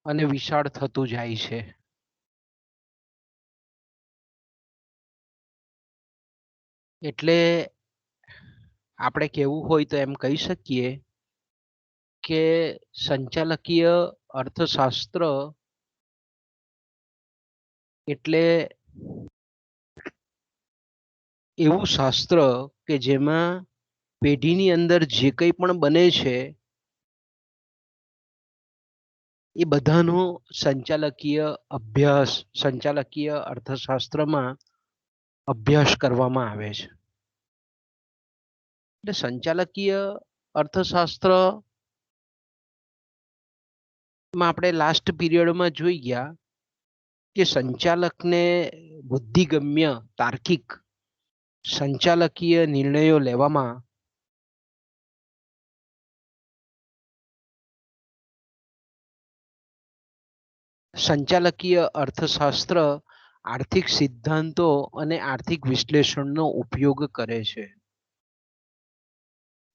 અને વિશાળ થતું જાય છે. એટલે આપણે કેવું હોય તો એમ કહી શકીએ કે સંચાલકીય અર્થશાસ્ત્ર એટલે એવું શાસ્ત્ર કે જેમાં પેઢીની અંદર જે કંઈ પણ બને છે એ બધાનો સંચાલકીય અર્થશાસ્ત્રમાં અભ્યાસ કરવામાં આવે છે. એટલે સંચાલકીય અર્થશાસ્ત્રમાં આપણે લાસ્ટ પીરિયડમાં જોઈ ગયા કે સંચાલકને બુદ્ધિગમ્ય તાર્કિક સંચાલકીય નિર્ણયો લેવામાં સંચાલકીય અર્થશાસ્ત્ર આર્થિક સિદ્ધાંતો અને આર્થિક વિશ્લેષણનો ઉપયોગ કરે છે.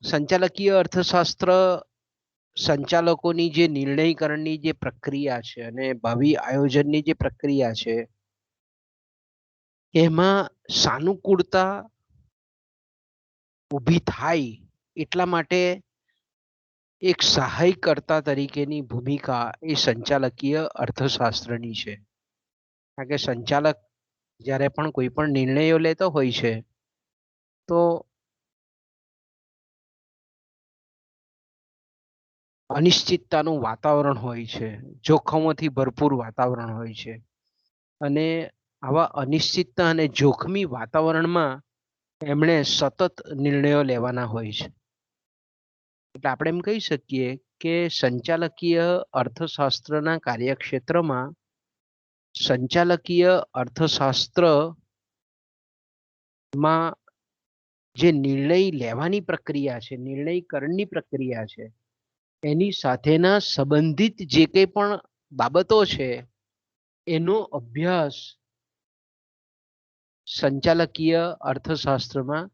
સંચાલકીય અર્થશાસ્ત્ર સંચાલકોની જે નિર્ણયકરણની જે પ્રક્રિયા છે અને ભાવિ આયોજનની જે પ્રક્રિયા છે એમાં સાનુકૂળતા ઊભી થાય એટલા માટે એક સહાયકર્તા તરીકેની ભૂમિકા એ સંચાલકીય અર્થશાસ્ત્રની છે. કારણ કે સંચાલક જ્યારે પણ કોઈ પણ નિર્ણયો લેતો હોય છે તો અનિશ્ચિતતાનું વાતાવરણ હોય છે, જોખમોથી ભરપૂર વાતાવરણ હોય છે અને આવા અનિશ્ચિતતા અને જોખમી વાતાવરણમાં એમણે સતત નિર્ણયો લેવાના હોય છે. એટલે આપણે એમ કહી શકીએ કે સંચાલકીય અર્થશાસ્ત્રના કાર્યક્ષેત્રમાં સંચાલકીય અર્થશાસ્ત્રમાં જે નિર્ણય લેવાની પ્રક્રિયા છે, નિર્ણયકરણની પ્રક્રિયા છે, એની સાથેના સંબંધિત જે કંઈ પણ બાબતો છે એનો અભ્યાસ સંચાલકીય અર્થશાસ્ત્રમાં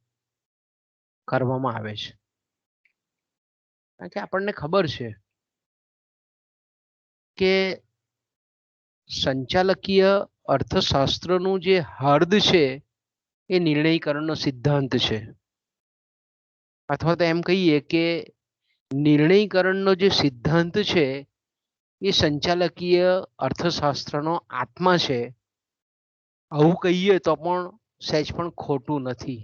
કરવામાં આવે છે. કારણ કે આપણને ખબર છે કે સંચાલકીય અર્થશાસ્ત્રનું જે હાર્દ છે એ નિર્ણયકરણનો સિદ્ધાંત છે, અથવા તો એમ કહીએ કે નિર્ણયકરણનો જે સિદ્ધાંત છે એ સંચાલકીય અર્થશાસ્ત્રનો આત્મા છે. આવું કહીએ તો પણ સહેજ પણ ખોટું નથી.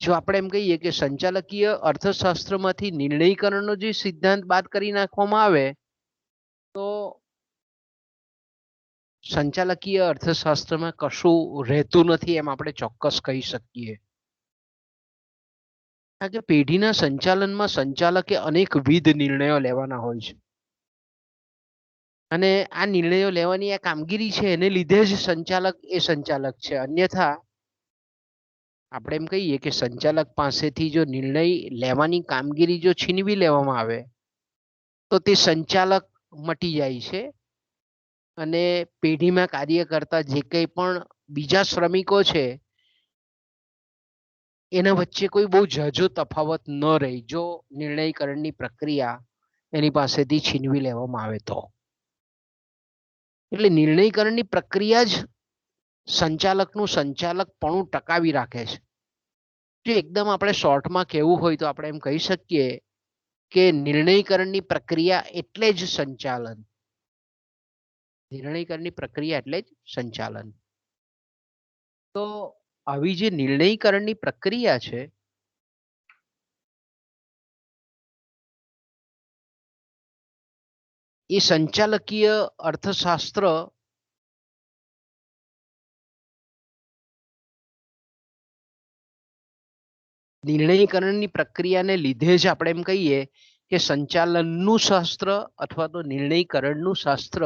જો આપણે એમ કહીએ કે સંચાલકીય અર્થશાસ્ત્રમાંથી નિર્ણયકરણનો જે સિદ્ધાંત બાદ કરી નાખવામાં આવે તો સંચાલકીય અર્થશાસ્ત્રમાં કશું રહેતું નથી એમ આપણે ચોક્કસ કહી શકીએ. કારણ કે પેઢીના સંચાલનમાં સંચાલકે અનેકવિધ નિર્ણયો લેવાના હોય છે અને આ નિર્ણયો લેવાની આ કામગીરી છે એને લીધે જ સંચાલક છે. અન્યથા આપણે એમ કહીએ કે સંચાલક પાસેથી જો નિર્ણય લેવાની કામગીરી જો છીનવી લેવામાં આવે તો તે સંચાલક મટી જાય છે અને પેઢીમાં કાર્ય કરતા જે કંઈ પણ બીજા શ્રમિકો છે એના વચ્ચે કોઈ બહુ ઝાઝો તફાવત ન રહે જો નિર્ણયકરણની પ્રક્રિયા એની પાસેથી છીનવી લેવામાં આવે તો. એટલે નિર્ણયકરણની પ્રક્રિયા જ સંચાલકનું સંચાલકપણું ટકાવી રાખે છે. જો એકદમ આપણે શોર્ટમાં કહેવું હોય તો આપણે એમ કહી શકીએ કે નિર્ણયકરણની પ્રક્રિયા એટલે જ સંચાલન. નિર્ણયકરણની પ્રક્રિયા એટલે જ સંચાલન. તો આવી જે નિર્ણયકરણની પ્રક્રિયા છે એ સંચાલકીય અર્થશાસ્ત્ર નિર્ણયકરણની પ્રક્રિયાને લીધે જ આપણે એમ કહીએ કે સંચાલનનું શાસ્ત્ર અથવા તો નિર્ણયકરણનું શાસ્ત્ર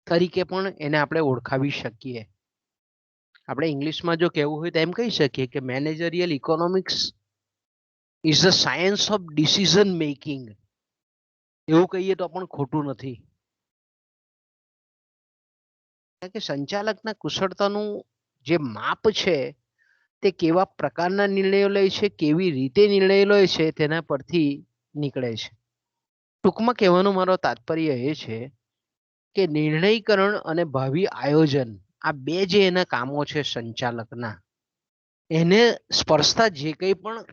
તરીકે પણ એને આપણે ઓળખાવી શકીએ. આપણે ઇંગ્લિશમાં જો કહેવું હોય તો એમ કહી શકીએ કે managerial economics is the science of decision making. એવું કહીએ તો પણ ખોટું નથી. કારણ કે સંચાલકના કુશળતાનું જે માપ છે તે કેવા પ્રકારના નિર્ણયો લે છે, કેવી રીતે નિર્ણય લે છે તેના પરથી નીકળે છે. ટૂંકમાં કહેવાનો મારો તાત્પર્ય એ છે કે નિર્ણયકરણ અને ભાવિ આયોજન આ બે જે એના કામો છે સંચાલકના, એને સ્પર્શતા જે કંઈ પણ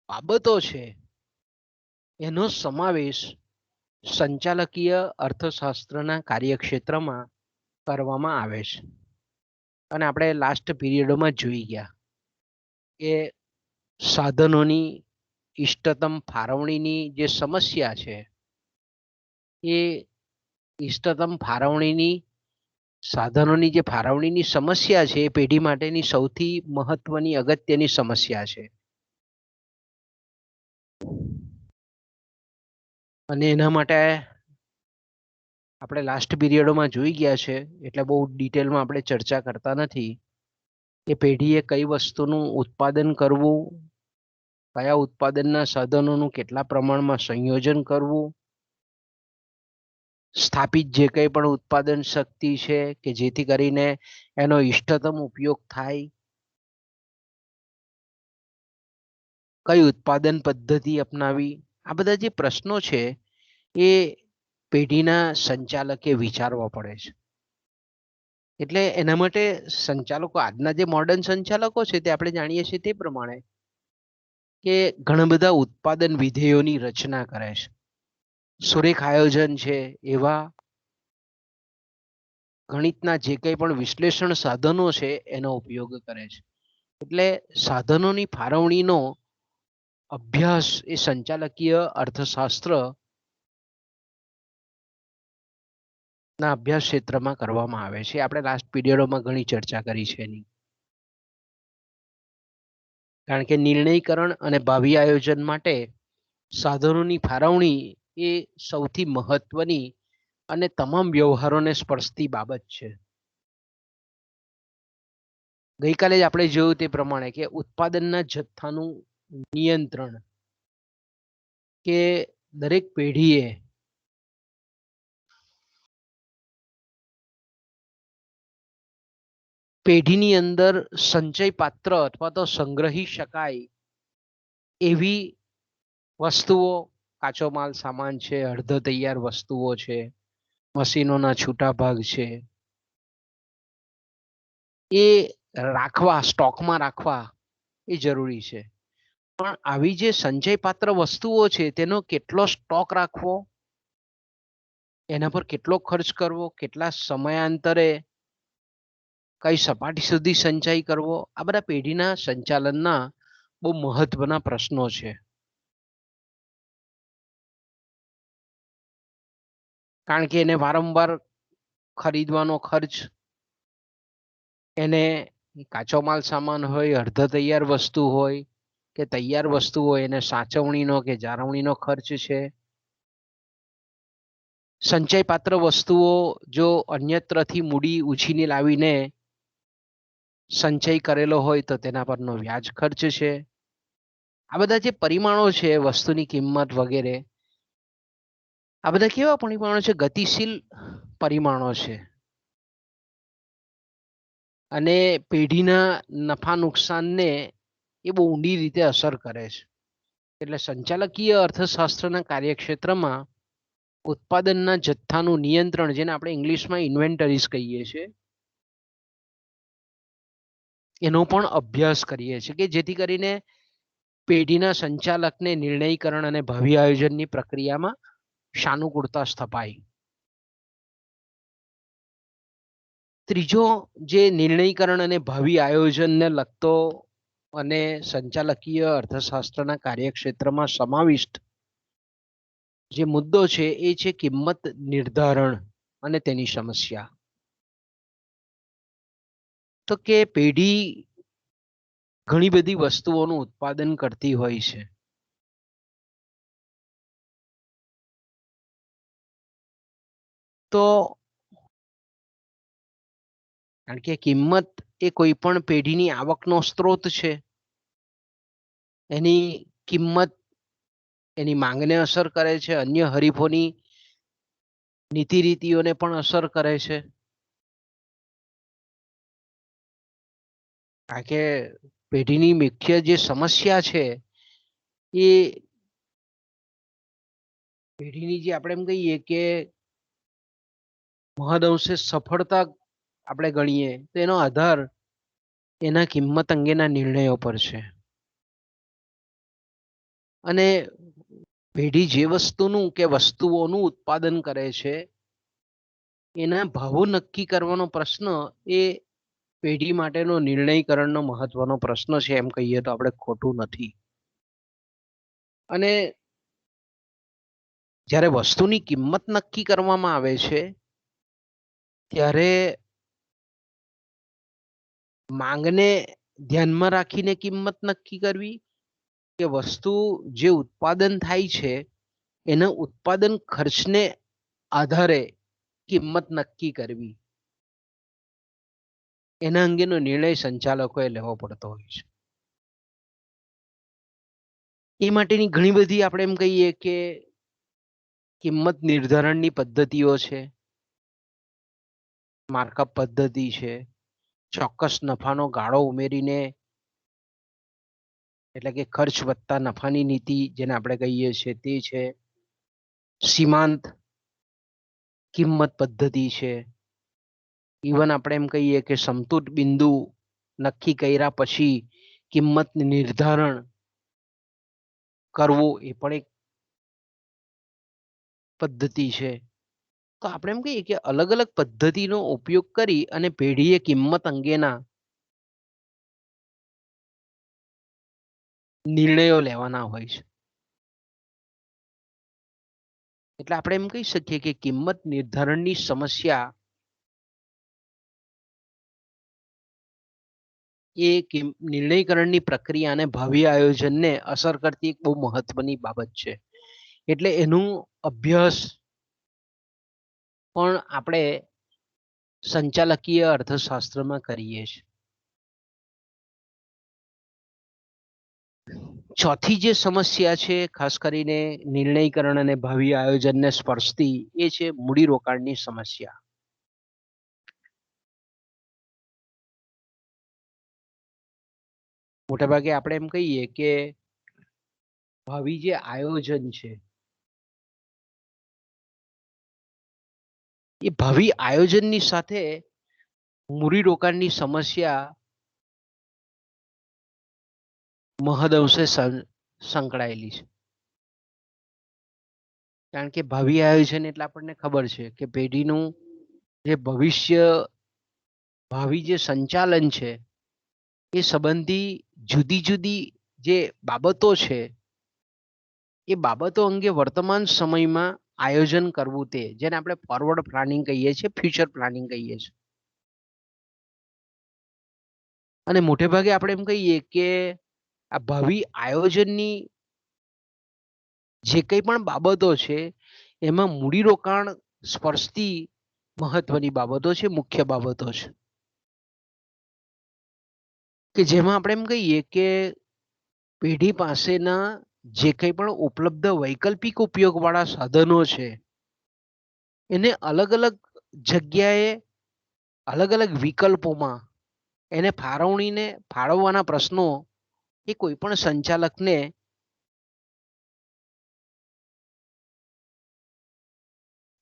બાબતો છે એનો સમાવેશ સંચાલકીય અર્થશાસ્ત્રના કાર્યક્ષેત્રમાં કરવામાં આવે છે. અને આપણે લાસ્ટ પીરિયડોમાં જોઈ ગયા કે સાધનોની ઇષ્ટતમ ફાળવણીની જે સમસ્યા છે એ ઇષ્ટતમ ફાળવણીની સાધનોની જે ફાળવણીની સમસ્યા છે એ પેઢી માટેની સૌથી મહત્વની અગત્યની સમસ્યા છે. અને એના માટે આપણે લાસ્ટ પીરિયડોમાં જોઈ ગયા છે એટલે બહુ ડિટેલમાં આપણે ચર્ચા કરતા નથી કે પેઢીએ કઈ વસ્તુનું ઉત્પાદન કરવું, કયા ઉત્પાદનના સાધનોનું કેટલા પ્રમાણમાં સંયોજન કરવું, સ્થાપિત જે કંઈ પણ ઉત્પાદન શક્તિ છે કે જેથી કરીને એનો ઇષ્ટતમ ઉપયોગ થાય, કઈ ઉત્પાદન પદ્ધતિ અપનાવી, આ બધા જે પ્રશ્નો છે એ પેઢીના સંચાલકે વિચારવા પડે છે. એટલે એના માટે સંચાલકો, આજના જે મોડર્ન સંચાલકો છે તે આપણે જાણીએ છીએ તે પ્રમાણે કે ઘણા બધા ઉત્પાદન વિધેયોની રચના કરે છે. સુરેખ આયોજન છે એવા ગણિતના જે કંઈ પણ વિશ્લેષણ સાધનો છે એનો ઉપયોગ કરે છે. એટલે સાધનોની ફાળવણીનો અભ્યાસ એ સંચાલકીય અર્થશાસ્ત્ર ના અભ્યાસ ક્ષેત્રમાં કરવામાં આવે છે. આપણે લાસ્ટ પીરિયડોમાં ઘણી ચર્ચા કરી છે એની. કારણ કે નિર્ણયકરણ અને ભાવિ આયોજન માટે સાધનોની ફાળવણી એ સૌથી મહત્વની અને તમામ વ્યવહારોને સ્પર્શતી બાબત છે. ગઈકાલે જ આપણે જોયું તે પ્રમાણે કે ઉત્પાદનના જથ્થાનું નિયંત્રણ, કે દરેક પેઢીએ પેઢીની અંદર સંચય પાત્ર અથવા તો સંગ્રહી શકાય એવી વસ્તુઓ, કાચો માલ સામાન છે, અડધો તૈયાર વસ્તુઓ છે, મશીનોના છૂટા ભાગ છે, એ રાખવા, સ્ટોકમાં રાખવા એ જરૂરી છે. પણ આવી જે સંચય પાત્ર વસ્તુઓ છે તેનો કેટલો સ્ટોક રાખવો, એના પર કેટલો ખર્ચ કરવો, કેટલા સમયાંતરે કઈ સપાટી સુધી સંચય કરવો, આ બધા પેઢીના સંચાલનના બહુ મહત્વના પ્રશ્નો છે. કારણ કે એને વારંવાર ખરીદવાનો ખર્ચ, એને કાચો માલ સામાન હોય, અર્ધ તૈયાર વસ્તુ હોય કે તૈયાર વસ્તુ હોય, એને સાચવણીનો કે જાળવણીનો ખર્ચ છે. સંચય પાત્ર વસ્તુઓ જો અન્યત્રથી મૂડી ઉછીની લાવીને સંચય કરેલો હોય તો તેના પરનો વ્યાજ ખર્ચ છે. આ બધા જે પરિમાણો છે, વસ્તુની કિંમત વગેરે, આ બધા કેવા પરિમાણો છે? ગતિશીલ પરિમાણો છે અને પેઢીના નફા નુકસાનને એ બહુ ઊંડી રીતે અસર કરે છે. એટલે સંચાલકીય અર્થશાસ્ત્રના કાર્યક્ષેત્રમાં ઉત્પાદનના જથ્થાનું નિયંત્રણ, જેને આપણે ઇંગ્લિશમાં ઇન્વેન્ટરીઝ કહીએ છીએ, એનો પણ અભ્યાસ કરીએ છીએ કે જેથી કરીને પેઢીના સંચાલકને નિર્ણયકરણ અને ભાવિ આયોજનની પ્રક્રિયામાં સાનુકૂળતા સ્થપાય. ત્રીજો જે નિર્ણયકરણ અને ભાવિ આયોજનને લગતો અને સંચાલકીય અર્થશાસ્ત્રના કાર્યક્ષેત્રમાં સમાવિષ્ટ જે મુદ્દો છે એ છે કિંમત નિર્ધારણ અને તેની સમસ્યા. તો કે પેઢી ઘણી બધી વસ્તુઓનું ઉત્પાદન કરતી હોય છે. તો કારણ કે કિંમત એ કોઈ પણ પેઢીની આવકનો સ્ત્રોત છે. એની કિંમત એની માંગને અસર કરે છે, અન્ય હરીફોની નીતિ રીતિઓને પણ અસર કરે છે. કારણ કે પેઢીની મુખ્ય જે સમસ્યા છે એ પેઢીની જે આપણે એમ કહીએ કે મહદઅંશે સફળતા આપણે ગણીએ તો એનો આધાર એના કિંમત અંગેના નિર્ણયો પર છે. અને પેઢી જે વસ્તુનું કે વસ્તુઓનું ઉત્પાદન કરે છે એના ભાવો નક્કી કરવાનો પ્રશ્ન એ પેઢી માટેનો નિર્ણયકરણનો મહત્વનો પ્રશ્ન છે એમ કહીએ તો આપણે ખોટું નથી. અને જ્યારે વસ્તુની કિંમત નક્કી કરવામાં આવે છે ત્યારે માંગને ધ્યાનમાં રાખીને કિંમત નક્કી કરવી કે વસ્તુ જે ઉત્પાદન થાય છે એના ઉત્પાદન ખર્ચને આધારે કિંમત નક્કી કરવી, એના અંગેનો નિર્ણય સંચાલકોએ લેવો પડતો હોય છે. એ માટેની ઘણી બધી આપણે એમ કહીએ કે કિંમત નિર્ધારણની પદ્ધતિઓ છે, માર્કઅપ પદ્ધતિ છે, ચોક્કસ નફાનો ગાળો ઉમેરીને એટલે કે ખર્ચ વત્તા નફાની નીતિ જેને આપણે કહીએ છીએ તે છે, સીમાંત કિંમત પદ્ધતિ છે, ઇવન આપણે એમ કહીએ કે સમતુટ બિંદુ નક્કી કર્યા પછી કિંમત નિર્ધારણ કરવું એ પણ એક પદ્ધતિ છે. તો આપણે એમ કહીએ કે અલગ અલગ પદ્ધતિનો ઉપયોગ કરી અને પેઢીએ કિંમત અંગેના નિર્ણયો લેવાના હોય છે. એટલે આપણે એમ કહી શકીએ કે કિંમત નિર્ધારણની સમસ્યા એ નિર્ણયકરણની પ્રક્રિયા અને ભાવિ આયોજનને અસર કરતી એક બહુ મહત્વની બાબત છે. એટલે એનું અભ્યાસ પણ આપણે સંચાલકીય અર્થશાસ્ત્રમાં કરીએ છીએ. ચોથી જે સમસ્યા છે ખાસ કરીને નિર્ણયકરણ અને ભાવિ આયોજનને સ્પર્શતી એ છે મૂડીરોકાણની સમસ્યા. મોટાભાગે આપણે એમ કહીએ કે ભાવિ જે આયોજન છે એ ભાવિ આયોજનની સાથે મૂડીરોકાણની સમસ્યા મહદઅંશે સંકળાયેલી છે. કારણ કે ભાવિ આયોજન એટલે આપણને ખબર છે કે પેઢીનું જે ભવિષ્ય ભાવિ જે સંચાલન છે એ સંબંધી જુદી જુદી જે બાબતો છે એ બાબતો અંગે વર્તમાન સમયમાં આયોજન કરવું, તે જેને આપણે ફોરવર્ડ પ્લાનિંગ કહીએ છીએ, ફ્યુચર પ્લાનિંગ કહીએ છીએ. અને મોટે ભાગે આપણે એમ કહીએ કે આ ભાવિ આયોજનની જે કંઈ પણ બાબતો છે એમાં મૂડીરોકાણ સ્પર્શતી મહત્વની બાબતો છે, મુખ્ય બાબતો છે કે જેમાં આપણે એમ કહીએ કે પેઢી પાસેના જે કંઈ પણ ઉપલબ્ધ વૈકલ્પિક ઉપયોગવાળા સાધનો છે એને અલગ અલગ જગ્યાએ અલગ અલગ વિકલ્પોમાં એને ફાળવવાના પ્રશ્નો એ કોઈ પણ સંચાલકને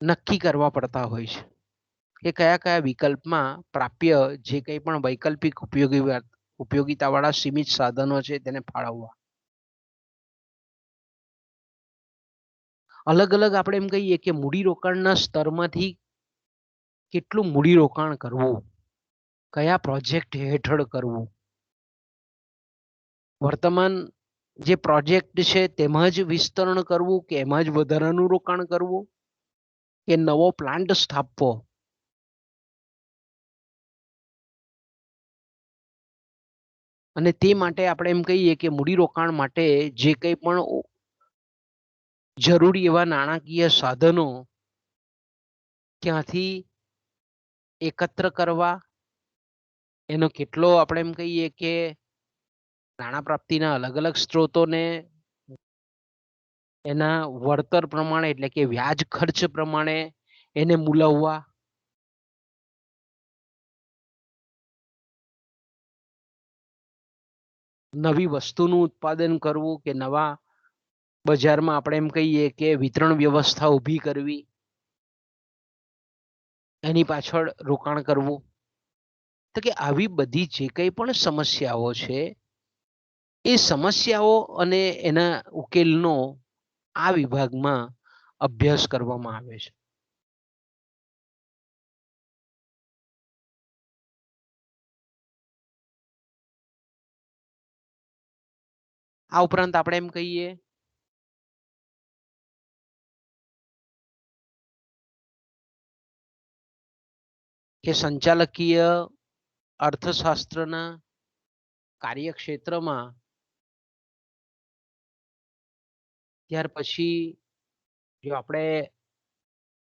નક્કી કરવા પડતા હોય છે કે કયા કયા વિકલ્પમાં પ્રાપ્ય જે કંઈ પણ વૈકલ્પિક ઉપયોગિતાવાળા સીમિત સાધનો છે તેને ફાળવવા. અલગ અલગ આપણે એમ કહીએ કે મૂડીરોકાણના સ્તરમાંથી કેટલું મૂડીરોકાણ કરવું, કયા પ્રોજેક્ટ હેઠળ કરવું, વર્તમાન જે પ્રોજેક્ટ છે તેમાં જ વિસ્તરણ કરવું કે એમાં જ વધારાનું રોકાણ કરવું કે નવો પ્લાન્ટ સ્થાપવો. અને તે માટે આપણે એમ કહીએ કે મૂડીરોકાણ માટે જે કંઈ પણ જરૂરી એવા નાણાકીય સાધનો ક્યાંથી એકત્ર કરવા, એનો કેટલો આપણે એમ કહીએ કે નાણાં પ્રાપ્તિના અલગ અલગ સ્ત્રોતોને એના વળતર પ્રમાણે એટલે કે વ્યાજ ખર્ચ પ્રમાણે એને મૂલવવા, નવી વસ્તુનું ઉત્પાદન કરવું કે નવા બજારમાં આપણે એમ કહીએ કે વિતરણ વ્યવસ્થા ઊભી કરવી, એની પાછળ રોકાણ કરવું. તો કે આવી બધી જે કંઈ પણ સમસ્યાઓ છે એ સમસ્યાઓ અને એના ઉકેલનો આ વિભાગમાં અભ્યાસ કરવામાં આવે છે. આ ઉપરાંત આપણે એમ કહીએ કે સંચાલકીય અર્થશાસ્ત્રના કાર્યક્ષેત્રમાં ત્યાર પછી જો આપણે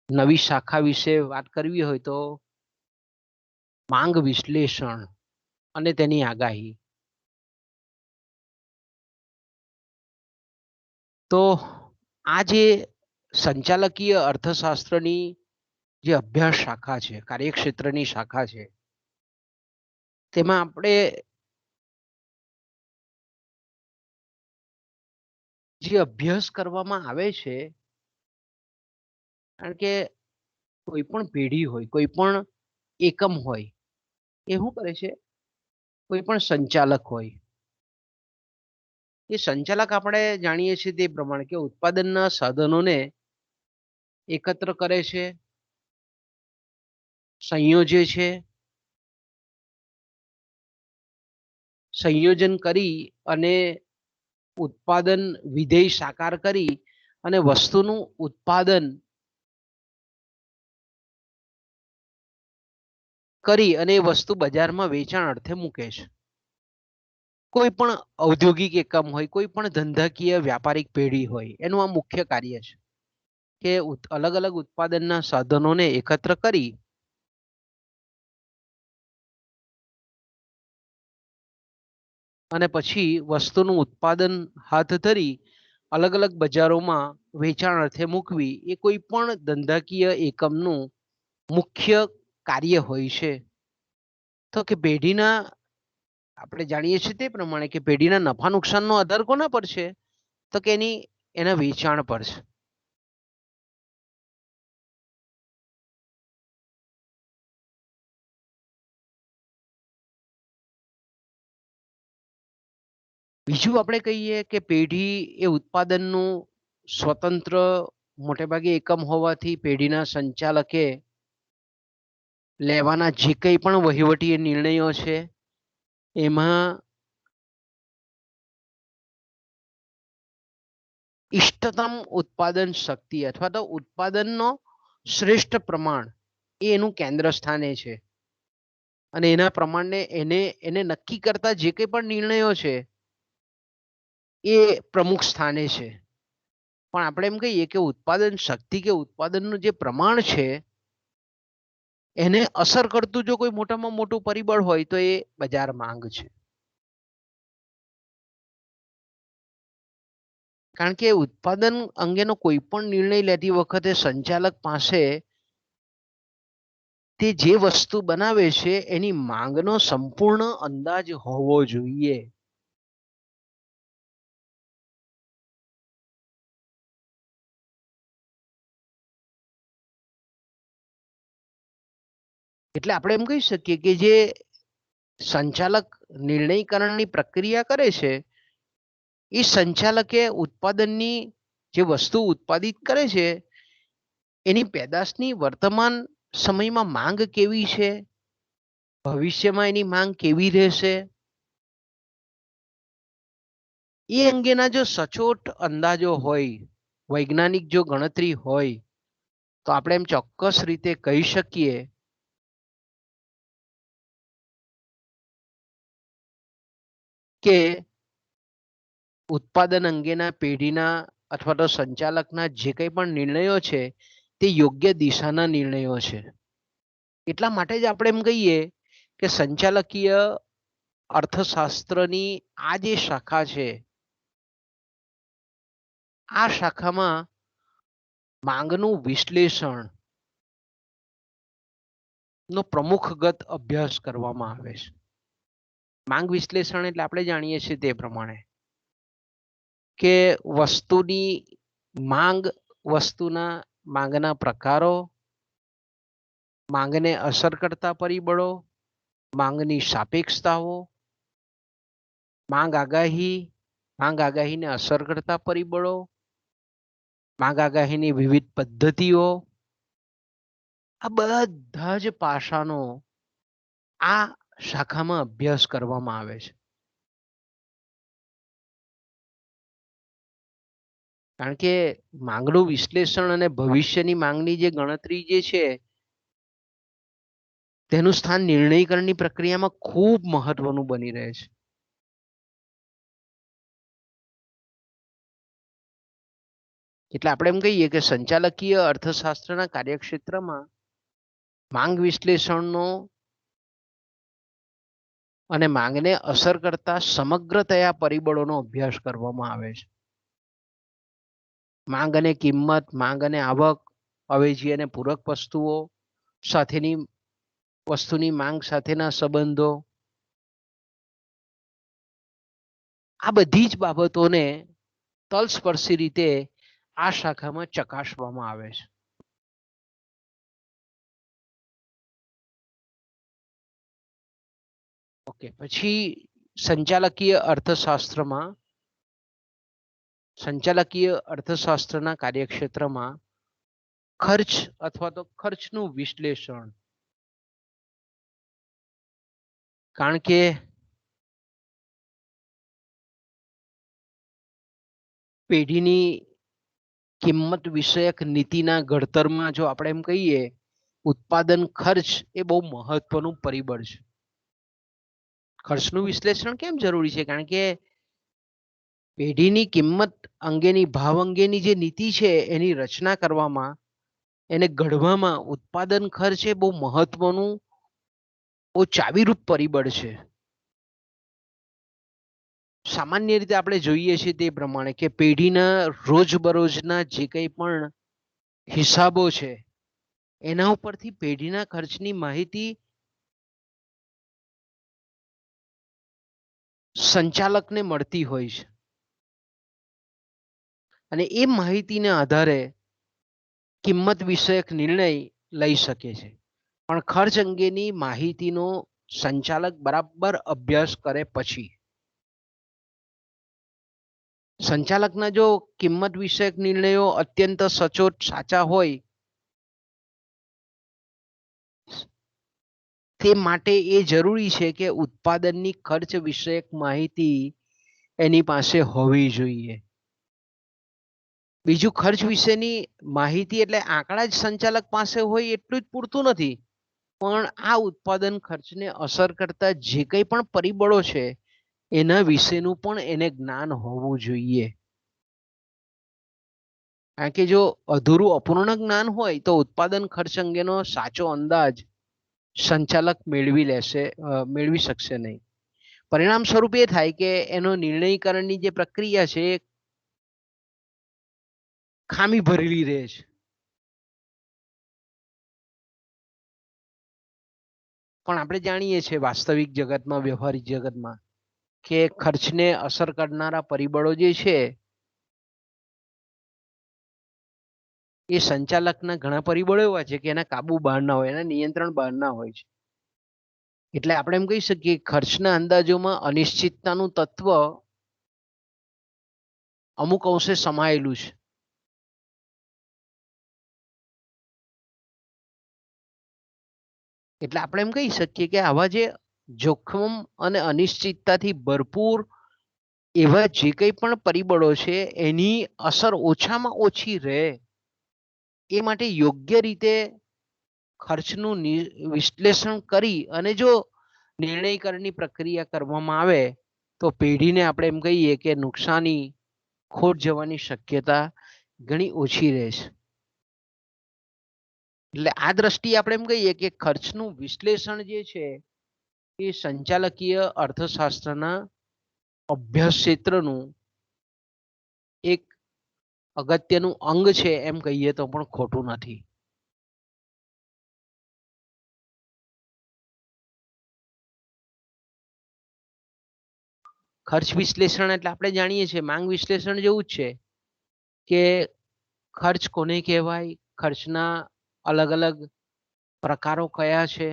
નવી શાખા વિશે વાત કરવી હોય તો માંગ વિશ્લેષણ અને તેની આગાહી. તો આ જે સંચાલકીય અર્થશાસ્ત્રની જે અભ્યાસ શાખા છે, કાર્યક્ષેત્રની શાખા છે, તેમાં આપણે જે અભ્યાસ કરવામાં આવે છે, કારણ કે કોઈ પણ પેઢી હોય, કોઈ પણ એકમ હોય, એ શું કરે છે, કોઈ પણ સંચાલક હોય, એ સંચાલક આપણે જાણીએ છીએ તે પ્રમાણે કે ઉત્પાદનના સાધનોને એકત્ર કરે છે, સંયોજે છે, સંયોજન કરી અને ઉત્પાદન વિધેય સાકાર કરી અને વસ્તુનું ઉત્પાદન કરી અને એ વસ્તુ બજારમાં વેચાણ અર્થે મૂકે છે. કોઈ પણ ઔદ્યોગિક એકમ હોય, કોઈ પણ ધંધાકીય વ્યાપારિક પેઢી હોય, એનું આ મુખ્ય કાર્ય છે કે અલગ અલગ ઉત્પાદનના સાધનોને એકત્ર કરી અને પછી વસ્તુનું ઉત્પાદન હાથ ધરી અલગ અલગ બજારોમાં વેચાણ અર્થે મૂકવી એ કોઈ પણ ધંધાકીય એકમનું મુખ્ય કાર્ય હોય છે. તો કે પેઢીના આપણે જાણીએ છીએ તે પ્રમાણે કે પેઢીના નફા નુકસાનનો આધાર કોના પર છે? તો કે એના વેચાણ પર છે. બીજું આપણે કહીએ કે પેઢી એ ઉત્પાદનનું સ્વતંત્ર મોટે ભાગે એકમ હોવાથી પેઢીના સંચાલકે લેવાના જે કંઈ પણ વહીવટી નિર્ણયો છે એમાં ઇષ્ટતમ ઉત્પાદન શક્તિ અથવા તો ઉત્પાદનનો શ્રેષ્ઠ પ્રમાણ એ એનું કેન્દ્ર સ્થાને છે અને એના પ્રમાણે એને નક્કી કરતા જે કંઈ પણ નિર્ણયો છે એ પ્રમુખ સ્થાને છે. પણ આપણે એમ કહીએ કે ઉત્પાદન શક્તિ કે ઉત્પાદનનું જે પ્રમાણ છે એને અસર કરતું જો કોઈ મોટામાં મોટું પરિબળ હોય તો એ બજાર માંગ છે. કારણ કે ઉત્પાદન અંગેનો કોઈ પણ નિર્ણય લેતી વખતે સંચાલક પાસે તે જે વસ્તુ બનાવે છે એની માંગનો સંપૂર્ણ અંદાજ હોવો જોઈએ. એટલે આપણે એમ કહી શકીએ કે જે સંચાલક નિર્ણયકરણની પ્રક્રિયા કરે છે એ સંચાલકે ઉત્પાદનની જે વસ્તુ ઉત્પાદિત કરે છે એની પેદાશની વર્તમાન સમયમાં માંગ કેવી છે, ભવિષ્યમાં એની માંગ કેવી રહેશે, એ અંગેના જો સચોટ અંદાજો હોય, વૈજ્ઞાનિક જો ગણતરી હોય, તો આપણે એમ ચોક્કસ રીતે કહી શકીએ કે ઉત્પાદન અંગેના પેઢીના અથવા તો સંચાલકના જે કંઈ પણ નિર્ણયો છે તે યોગ્ય દિશાના નિર્ણયો છે. એટલા માટે જ આપણે એમ કહીએ કે સંચાલકીય અર્થશાસ્ત્રની આ જે શાખા છે, આ શાખામાં માંગનું વિશ્લેષણ નો પ્રમુખગત અભ્યાસ કરવામાં આવે છે. માંગ વિશ્લેષણ એટલે આપણે જાણીએ છીએ તે પ્રમાણે કે વસ્તુની માંગ, વસ્તુના માંગના પ્રકારો, માંગને અસર કરતા પરિબળો, માંગની સાપેક્ષતાઓ, માંગ આગાહીને અસર કરતા પરિબળો, માંગ આગાહીની વિવિધ પદ્ધતિઓ, આ બધા જ પાસાનો આ શાખામાં અભ્યાસ કરવામાં આવે છે. કારણ કે માંગનું વિશ્લેષણ અને ભવિષ્યની માંગની જે ગણતરી જે છે તેનું સ્થાન નિર્ણયકરણની પ્રક્રિયામાં ખૂબ મહત્વનું બની રહે છે. એટલે આપણે એમ કહીએ કે સંચાલકીય અર્થશાસ્ત્રના કાર્યક્ષેત્રમાં માંગ વિશ્લેષણનો અને માંગને અસર કરતા સમગ્રતયા પરિબળોનો અભ્યાસ કરવામાં આવે છે. માંગ અને કિંમત, માંગ અને આવક, અવેજી અને પૂરક વસ્તુઓ સાથેની વસ્તુની માંગ સાથેના સંબંધો, આ બધી જ બાબતોને તલસ્પર્શી રીતે આ શાખામાં ચકાસવામાં આવે છે. ઓકે, પછી સંચાલકીય અર્થશાસ્ત્રના કાર્યક્ષેત્રમાં ખર્ચ અથવા તો ખર્ચનું વિશ્લેષણ. કારણ કે પેઢીની કિંમત વિષયક નીતિના ઘડતરમાં જો આપણે એમ કહીએ ઉત્પાદન ખર્ચ એ બહુ મહત્વનું પરિબળ છે. ખર્ચનું વિશ્લેષણ કેમ જરૂરી છે? કારણ કે પેઢીની કિંમત અંગેની ભાવ અંગેની જે નીતિ છે એની રચના કરવામાં, એને ઘડવામાં ઉત્પાદન ખર્ચ એ બહુ મહત્વનું ચાવીરૂપ પરિબળ છે. સામાન્ય રીતે આપણે જોઈએ છીએ તે પ્રમાણે કે પેઢીના રોજબરોજના જે કંઈ પણ હિસાબો છે એના ઉપરથી પેઢીના ખર્ચની માહિતી સંચાલકને મળતી હોય છે અને એ માહિતીના આધારે કિંમત વિષયક નિર્ણય લઈ શકે છે. પણ ખર્ચ અંગેની માહિતીનો સંચાલક બરાબર અભ્યાસ કરે પછી સંચાલકના જો કિંમત વિષયક નિર્ણયો અત્યંત સચોટ સાચા હોય તે માટે એ જરૂરી છે કે ઉત્પાદનની ખર્ચ વિષયક માહિતી એની પાસે હોવી જોઈએ. બીજું, ખર્ચ વિશેની માહિતી એટલે આંકડા જ સંચાલક પાસે હોય એટલું જ પૂરતું નથી, પણ આ ઉત્પાદન ખર્ચને અસર કરતા જે કંઈ પણ પરિબળો છે એના વિશેનું પણ એને જ્ઞાન હોવું જોઈએ. કારણ કે જો અધૂરું અપૂર્ણ જ્ઞાન હોય તો ઉત્પાદન ખર્ચ અંગેનો સાચો અંદાજ સંચાલક મેળવી શકશે નહીં. પરિણામ સ્વરૂપ એ થાય કે એનો નિર્ણયકરણની જે પ્રક્રિયા છે એ ખામી ભરેલી રહે છે. પણ આપણે જાણીએ છીએ વાસ્તવિક જગતમાં, વ્યવહારિક જગતમાં કે ખર્ચને અસર કરનારા પરિબળો જે છે એ સંચાલકના ઘણા પરિબળો એવા છે કે એના કાબુ બહારના હોય, એના નિયંત્રણ બહારના હોય છે. એટલે આપણે એમ કહી શકીએ ખર્ચના અંદાજોમાં અનિશ્ચિતતાનું તત્વ અમુક અંશે સમાયેલું છે. એટલે આપણે એમ કહી શકીએ કે આવા જે જોખમ અને અનિશ્ચિતતાથી ભરપૂર એવા જે કંઈ પણ પરિબળો છે એની અસર ઓછામાં ઓછી રહે એ માટે યોગ્ય રીતે ખર્ચનું વિશ્લેષણ કરી અને જો નિર્ણયકરણની પ્રક્રિયા કરવામાં આવે તો પેઢીને આપણે એમ કહીએ કે નુકસાની, ખોટ જવાની શક્યતા ઘણી ઓછી રહે છે. એટલે આ દ્રષ્ટિએ આપણે એમ કહીએ કે ખર્ચનું વિશ્લેષણ જે છે એ સંચાલકીય અર્થશાસ્ત્રના અભ્યાસ ક્ષેત્રનું એક અગત્યનું અંગ છે એમ કહીએ તો પણ ખોટું નથી. ખર્ચ વિશ્લેષણ એટલે આપણે જાણીએ છીએ માંગ વિશ્લેષણ જેવું જ છે કે ખર્ચ કોને કહેવાય, ખર્ચના અલગ અલગ પ્રકારો કયા છે,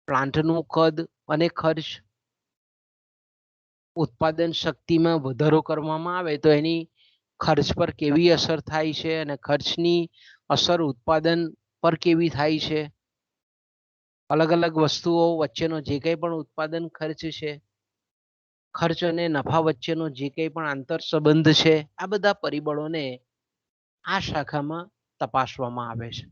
પ્લાન્ટનું કદ અને ખર્ચ, ઉત્પાદન શક્તિમાં વધારો કરવામાં આવે તો એની ખર્ચ પર કેવી અસર થાય છે અને ખર્ચની અસર ઉત્પાદન પર કેવી થાય છે, અલગ અલગ વસ્તુઓ વચ્ચેનો જે કંઈ પણ ઉત્પાદન ખર્ચ છે, ખર્ચ અને નફા વચ્ચેનો જે કંઈ પણ આંતર સંબંધ છે, આ બધા પરિબળોને આ શાખામાં તપાસવામાં આવે છે.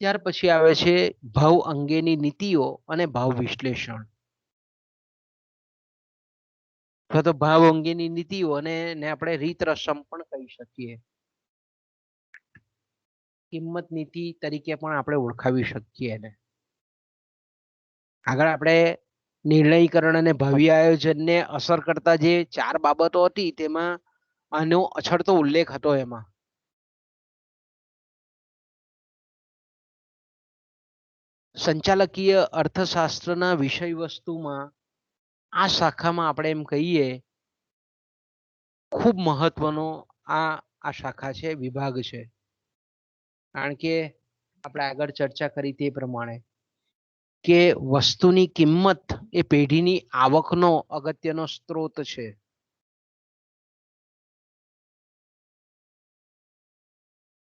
ત્યાર પછી આવે છે ભાવ અંગેની નીતિઓ અને ભાવ વિશ્લેષણ, અથવા તો ભાવ અંગેની નીતિઓ અને આપણે રીત રસમ પણ કહી શકીએ, કિંમત નીતિ તરીકે પણ આપણે ઓળખાવી શકીએ એને. આગળ આપણે નિર્ણયકરણ અને ભાવિ આયોજનને અસર કરતા જે 4 બાબતો હતી તેમાં આનો અછડતો ઉલ્લેખ હતો. એમાં સંચાલકીય અર્થશાસ્ત્રના વિષય વસ્તુમાં આ શાખામાં આપણે એમ કહીએ ખૂબ મહત્વનો આ શાખા છે, વિભાગ છે. કારણ કે આપણે આગળ ચર્ચા કરી તે પ્રમાણે કે વસ્તુની કિંમત એ પેઢીની આવકનો અગત્યનો સ્ત્રોત છે.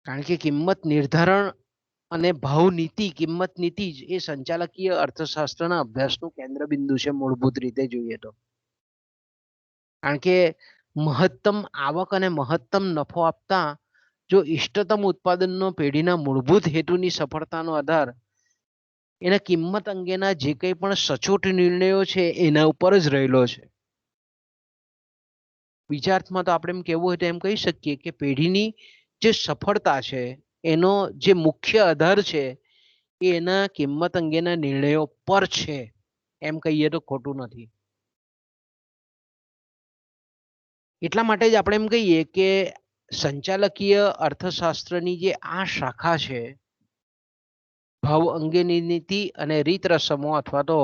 કારણ કે કિંમત નિર્ધારણ અને ભાવ નીતિ, કિંમત નીતિ જ એ સંચાલકીય અર્થશાસ્ત્રના અભ્યાસનું કેન્દ્રબિંદુ છે મૂળભૂત રીતે જોઈએ તો. કારણ કે મહત્તમ આવક અને મહત્તમ નફો આપતા જો ઇષ્ટતમ ઉત્પાદનનો પેઢીના મૂળભૂત હેતુની સફળતાનો આધાર એના કિંમત અંગેના જે કંઈ પણ સચોટ નિર્ણયો છે એના ઉપર જ રહેલો છે. બીજા અર્થમાં તો આપણે એમ કહેવું હોય તો એમ કહી શકીએ કે પેઢીની જે સફળતા છે એનો જે મુખ્ય આધાર છે એ એના કિંમત અંગેના નિર્ણયો પર છે, એમ કહીએ તો ખોટું નથી. એટલા માટે જ આપણે એમ કહીએ કે સંચાલકીય અર્થશાસ્ત્રની જે આ શાખા છે, ભાવ અંગેની નીતિ અને રીત રસમો અથવા તો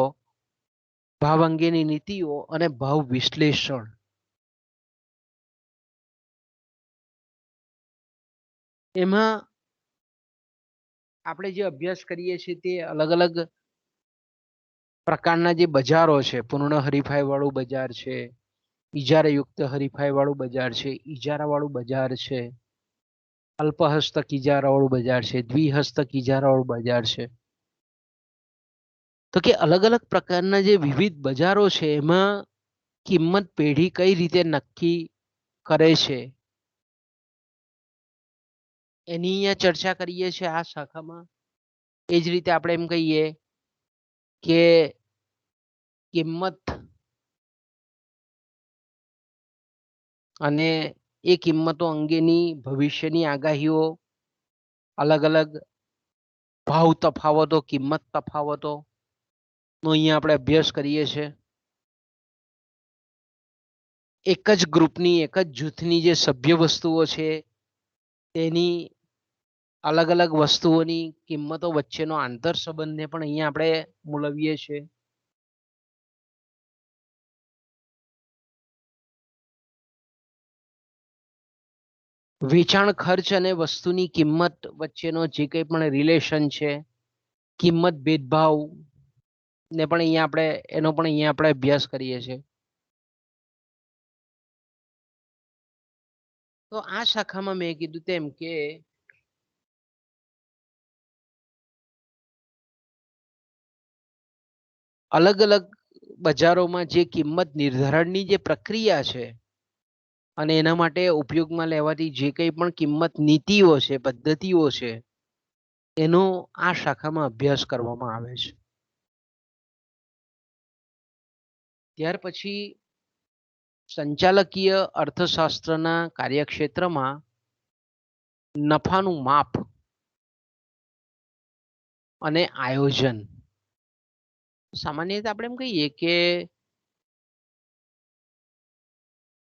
ભાવ અંગેની નીતિઓ અને ભાવ વિશ્લેષણ, એમાં આપણે જે અભ્યાસ કરીએ છીએ તે અલગ અલગ પ્રકારના જે બજારો છે, પૂર્ણ હરીફાઈ વાળું બજાર છે, ઇજારાયુક્ત હરીફાઈ વાળું બજાર છે, ઇજારા વાળું બજાર છે, અલ્પહસ્તક ઇજારા વાળું બજાર છે, દ્વિહસ્તક ઇજારા વાળું બજાર છે. તો કે અલગ અલગ પ્રકારના જે વિવિધ બજારો છે એમાં કિંમત પેઢી કઈ રીતે નક્કી કરે છે એની અહીંયા ચર્ચા કરીએ છીએ આ શાખામાં. એ જ રીતે આપણે એમ કહીએ કે કિંમત અને એ કિંમતો અંગેની ભવિષ્યની આગાહીઓ, અલગ અલગ ભાવ તફાવતો, કિંમત તફાવતો નો અહીંયા આપણે અભ્યાસ કરીએ છીએ. એક જ ગ્રુપની, એક જ જૂથની જે સભ્ય વસ્તુઓ છે તેની અલગ અલગ વસ્તુઓની કિંમતો વચ્ચેનો આંતર સંબંધને પણ અહીંયા આપણે મૂલવીએ છીએ. વેચાણ ખર્ચ અને વસ્તુની કિંમત વચ્ચેનો જે કંઈ પણ રિલેશન છે, કિંમત ભેદભાવ ને પણ અહીંયા આપણે એનો પણ અહીંયા આપણે અભ્યાસ કરીએ છીએ. તો આ શાખામાં મેં કીધું તેમ કે અલગ અલગ બજારોમાં જે કિંમત નિર્ધારણની જે પ્રક્રિયા છે અને એના માટે ઉપયોગમાં લેવાતી જે કંઈ પણ કિંમત નીતિઓ છે, પદ્ધતિઓ છે, એનો આ શાખામાં અભ્યાસ કરવામાં આવે છે. ત્યાર પછી સંચાલકીય અર્થશાસ્ત્રના કાર્યક્ષેત્રમાં નફાનું માપ અને આયોજન, સામાન્ય રીતે આપણે એમ કહીએ કે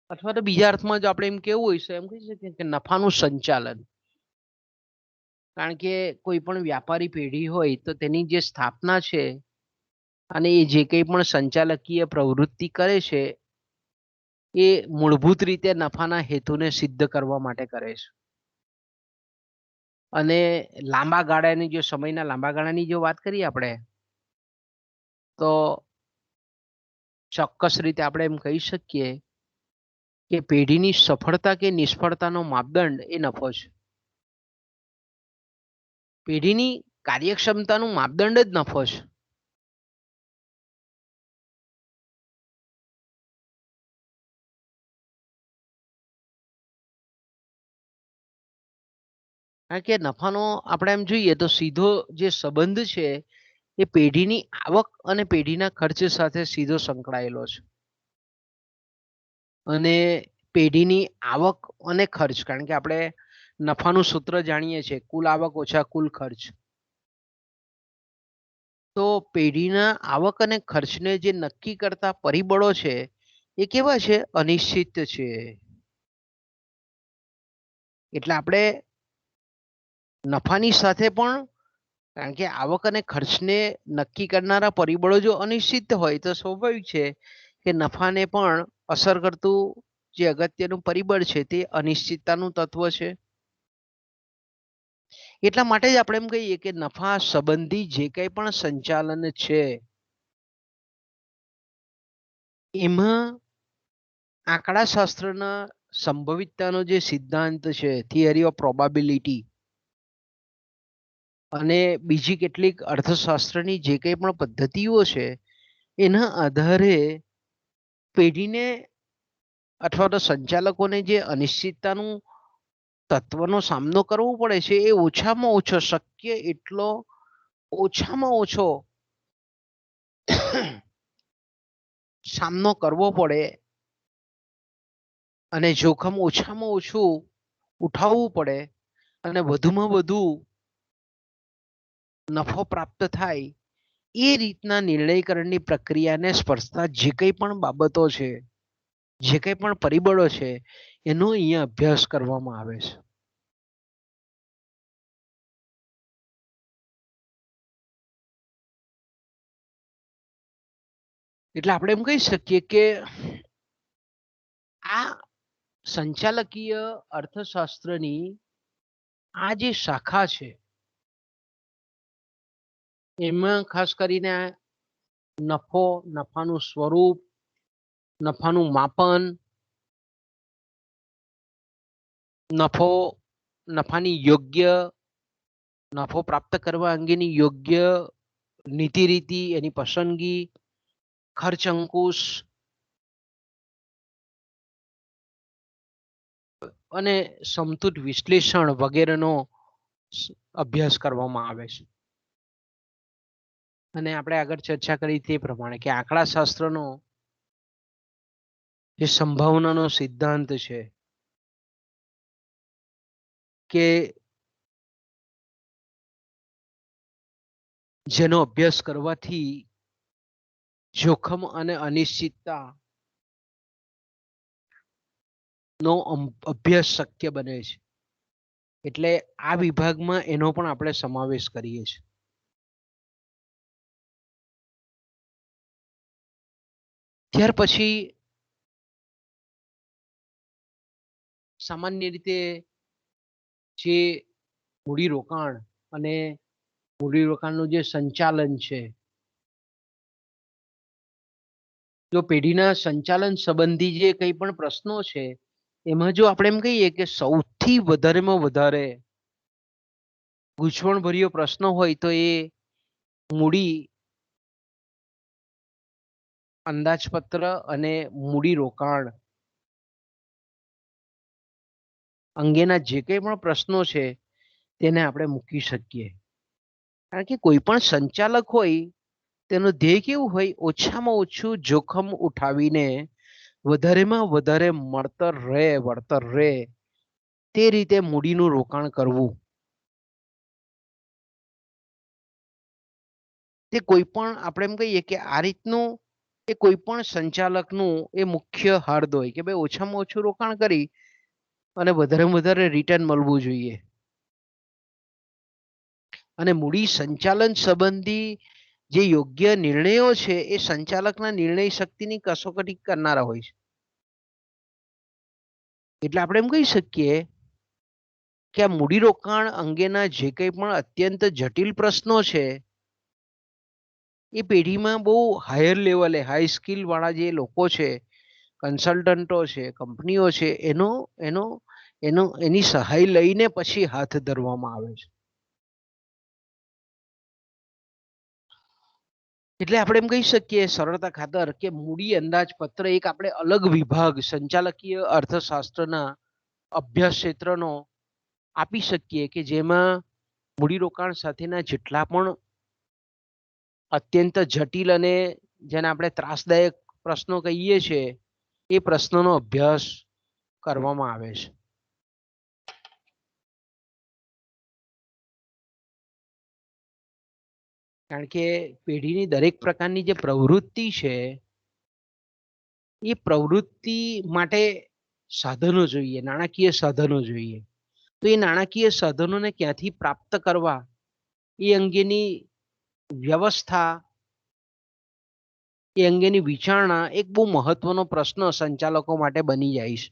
અથવા તો બીજા અર્થમાં જો આપણે એમ કેવું હોય તો એમ કહી શકીએ કે નફાનું સંચાલન. કારણ કે કોઈ પણ વ્યાપારી પેઢી હોય તો તેની જે સ્થાપના છે અને એ જે કંઈ પણ સંચાલકીય પ્રવૃત્તિ કરે છે એ મૂળભૂત રીતે નફાના હેતુને સિદ્ધ કરવા માટે કરે છે. અને લાંબા ગાળાની જો સમયના લાંબા ગાળાની જો વાત કરીએ આપણે તો ચોક્કસ રીતે આપણે એમ કહી શકીએ કે પેઢીની સફળતા કે નિષ્ફળતાનો માપદંડ એ નફો છે. પેઢીની કાર્યક્ષમતાનું માપદંડ જ નફો છે. કારણ કે નફાનો આપણે એમ જોઈએ તો સીધો જે સંબંધ છે એ પેઢીની આવક અને પેઢીના ખર્ચ સાથે સીધો સંકળાયેલો છે. અને પેઢીની આવક અને ખર્ચ, કારણ કે આપણે નફાનું સૂત્ર જાણીએ છીએ, કુલ આવક ઓછા કુલ ખર્ચ. તો પેઢીના આવક અને ખર્ચને જે નક્કી કરતા પરિબળો છે એ કેવા છે? અનિશ્ચિત છે. એટલે આપણે નફાની સાથે પણ, કારણ કે આવક અને ખર્ચને નક્કી કરનારા પરિબળો જો અનિશ્ચિત હોય તો સ્વાભાવિક છે કે નફાને પણ અસર કરતું જે અગત્યનું પરિબળ છે તે અનિશ્ચિતતાનું તત્વ છે. એટલા માટે જ આપણે એમ કહીએ કે નફા સંબંધી જે કંઈ પણ સંચાલન છે એમાં આંકડાશાસ્ત્રના સંભવિતતાનો જે સિદ્ધાંત છે, થિયરી ઓફ પ્રોબેબિલિટી, અને બીજી કેટલીક અર્થશાસ્ત્રની જે કંઈ પણ પદ્ધતિઓ છે એના આધારે પેઢીને અથવા તો સંચાલકોને જે અનિશ્ચિતતાનું તત્વનો સામનો કરવો પડે છે એ ઓછામાં ઓછો શક્ય એટલો ઓછામાં ઓછો સામનો કરવો પડે અને જોખમ ઓછામાં ઓછું ઉઠાવવું પડે અને વધુમાં વધુ નફો પ્રાપ્ત થાય એ રીતના નિર્ણયકરણની પ્રક્રિયાને સ્પર્શતા જે કંઈ પણ બાબતો છે, જે કંઈ પણ પરિબળો છે એનો અહીંયા અભ્યાસ કરવામાં આવે છે. એટલે આપણે એમ કહી શકીએ કે આ સંચાલકીય અર્થશાસ્ત્રની આ જે શાખા છે એમાં ખાસ કરીને નફો, નફાનું સ્વરૂપ, નફાનું માપન, નફાની યોગ્ય, નફો પ્રાપ્ત કરવા અંગેની યોગ્ય નીતિ રીતિ, એની પસંદગી, ખર્ચ અંકુશ અને સમતુત વિશ્લેષણ વગેરેનો અભ્યાસ કરવામાં આવે છે. અને આપણે આગળ ચર્ચા કરી તે પ્રમાણે કે આંકડાશાસ્ત્રનો જે સંભાવનાનો સિદ્ધાંત છે કે જેનો અભ્યાસ કરવાથી જોખમ અને અનિશ્ચિતતા નો અભ્યાસ શક્ય બને છે. એટલે આ વિભાગમાં એનો પણ આપણે સમાવેશ કરીએ છીએ. ત્યાર પછી સામાન્ય રીતે જે મૂડીરોકાણ અને મૂડીરોકાણનું જે સંચાલન છે, જો પેઢીના સંચાલન સંબંધી જે કંઈ પણ પ્રશ્નો છે એમાં જો આપણે એમ કહીએ કે સૌથી વધારેમાં વધારે ગૂંચવણભર્યો પ્રશ્ન હોય તો એ મૂડી અંદાજપત્ર અને મૂડીરોકાણ અંગેના જે કંઈ પણ પ્રશ્નો છે તેને આપણે મૂકી શકીએ. કારણ કે કોઈ પણ સંચાલક હોય તેનું ધ્યેય કેવું હોય? ઓછામાં ઓછું જોખમ ઉઠાવીને વધારેમાં વધારે વળતર રહે તે રીતે મૂડીનું રોકાણ કરવું. તે કોઈ પણ આપણે એમ કહીએ કે આ રીતનું એ કોઈ પણ સંચાલકનું એ મુખ્ય હાર્દ હોય કે ભાઈ ઓછામાં ઓછું રોકાણ કરી અને વધારેમાં વધારે રિટર્ન મળવું જોઈએ. અને મૂડી સંચાલન સંબંધી જે યોગ્ય નિર્ણયો છે એ સંચાલકના નિર્ણય શક્તિની કસોટી કરનારા હોય છે. એટલે આપણે એમ કહી શકીએ કે આ મૂડીરોકાણ અંગેના જે કંઈ પણ અત્યંત જટિલ પ્રશ્નો છે એ પેઢીમાં બહુ હાયર લેવલે હાઈ સ્કિલ વાળા જે લોકો છે, કન્સલ્ટન્ટો છે, કંપનીઓ છે, એની સહાય લઈને પછી હાથ ધરવામાં આવે છે. એટલે આપણે એમ કહી શકીએ સરળતા ખાતર કે મૂડી અંદાજપત્ર એક આપણે અલગ વિભાગ સંચાલકીય અર્થશાસ્ત્રના અભ્યાસ ક્ષેત્રનો આપી શકીએ કે જેમાં મૂડીરોકાણ સાથેના જેટલા પણ અત્યંત જટિલ અને જેને આપણે ત્રાસદાયક પ્રશ્નો કહીએ છીએ એ પ્રશ્નોનો અભ્યાસ કરવામાં આવે છે. કારણ કે પેઢીની દરેક પ્રકારની જે પ્રવૃત્તિ છે એ પ્રવૃત્તિ માટે સાધનો જોઈએ, નાણાકીય સાધનો જોઈએ. તો એ નાણાકીય સાધનોને ક્યાંથી પ્રાપ્ત કરવા એ અંગેની વ્યવસ્થા, એ અંગેની વિચારણા એક બહુ મહત્વનો પ્રશ્ન સંચાલકો માટે બની જાય છે.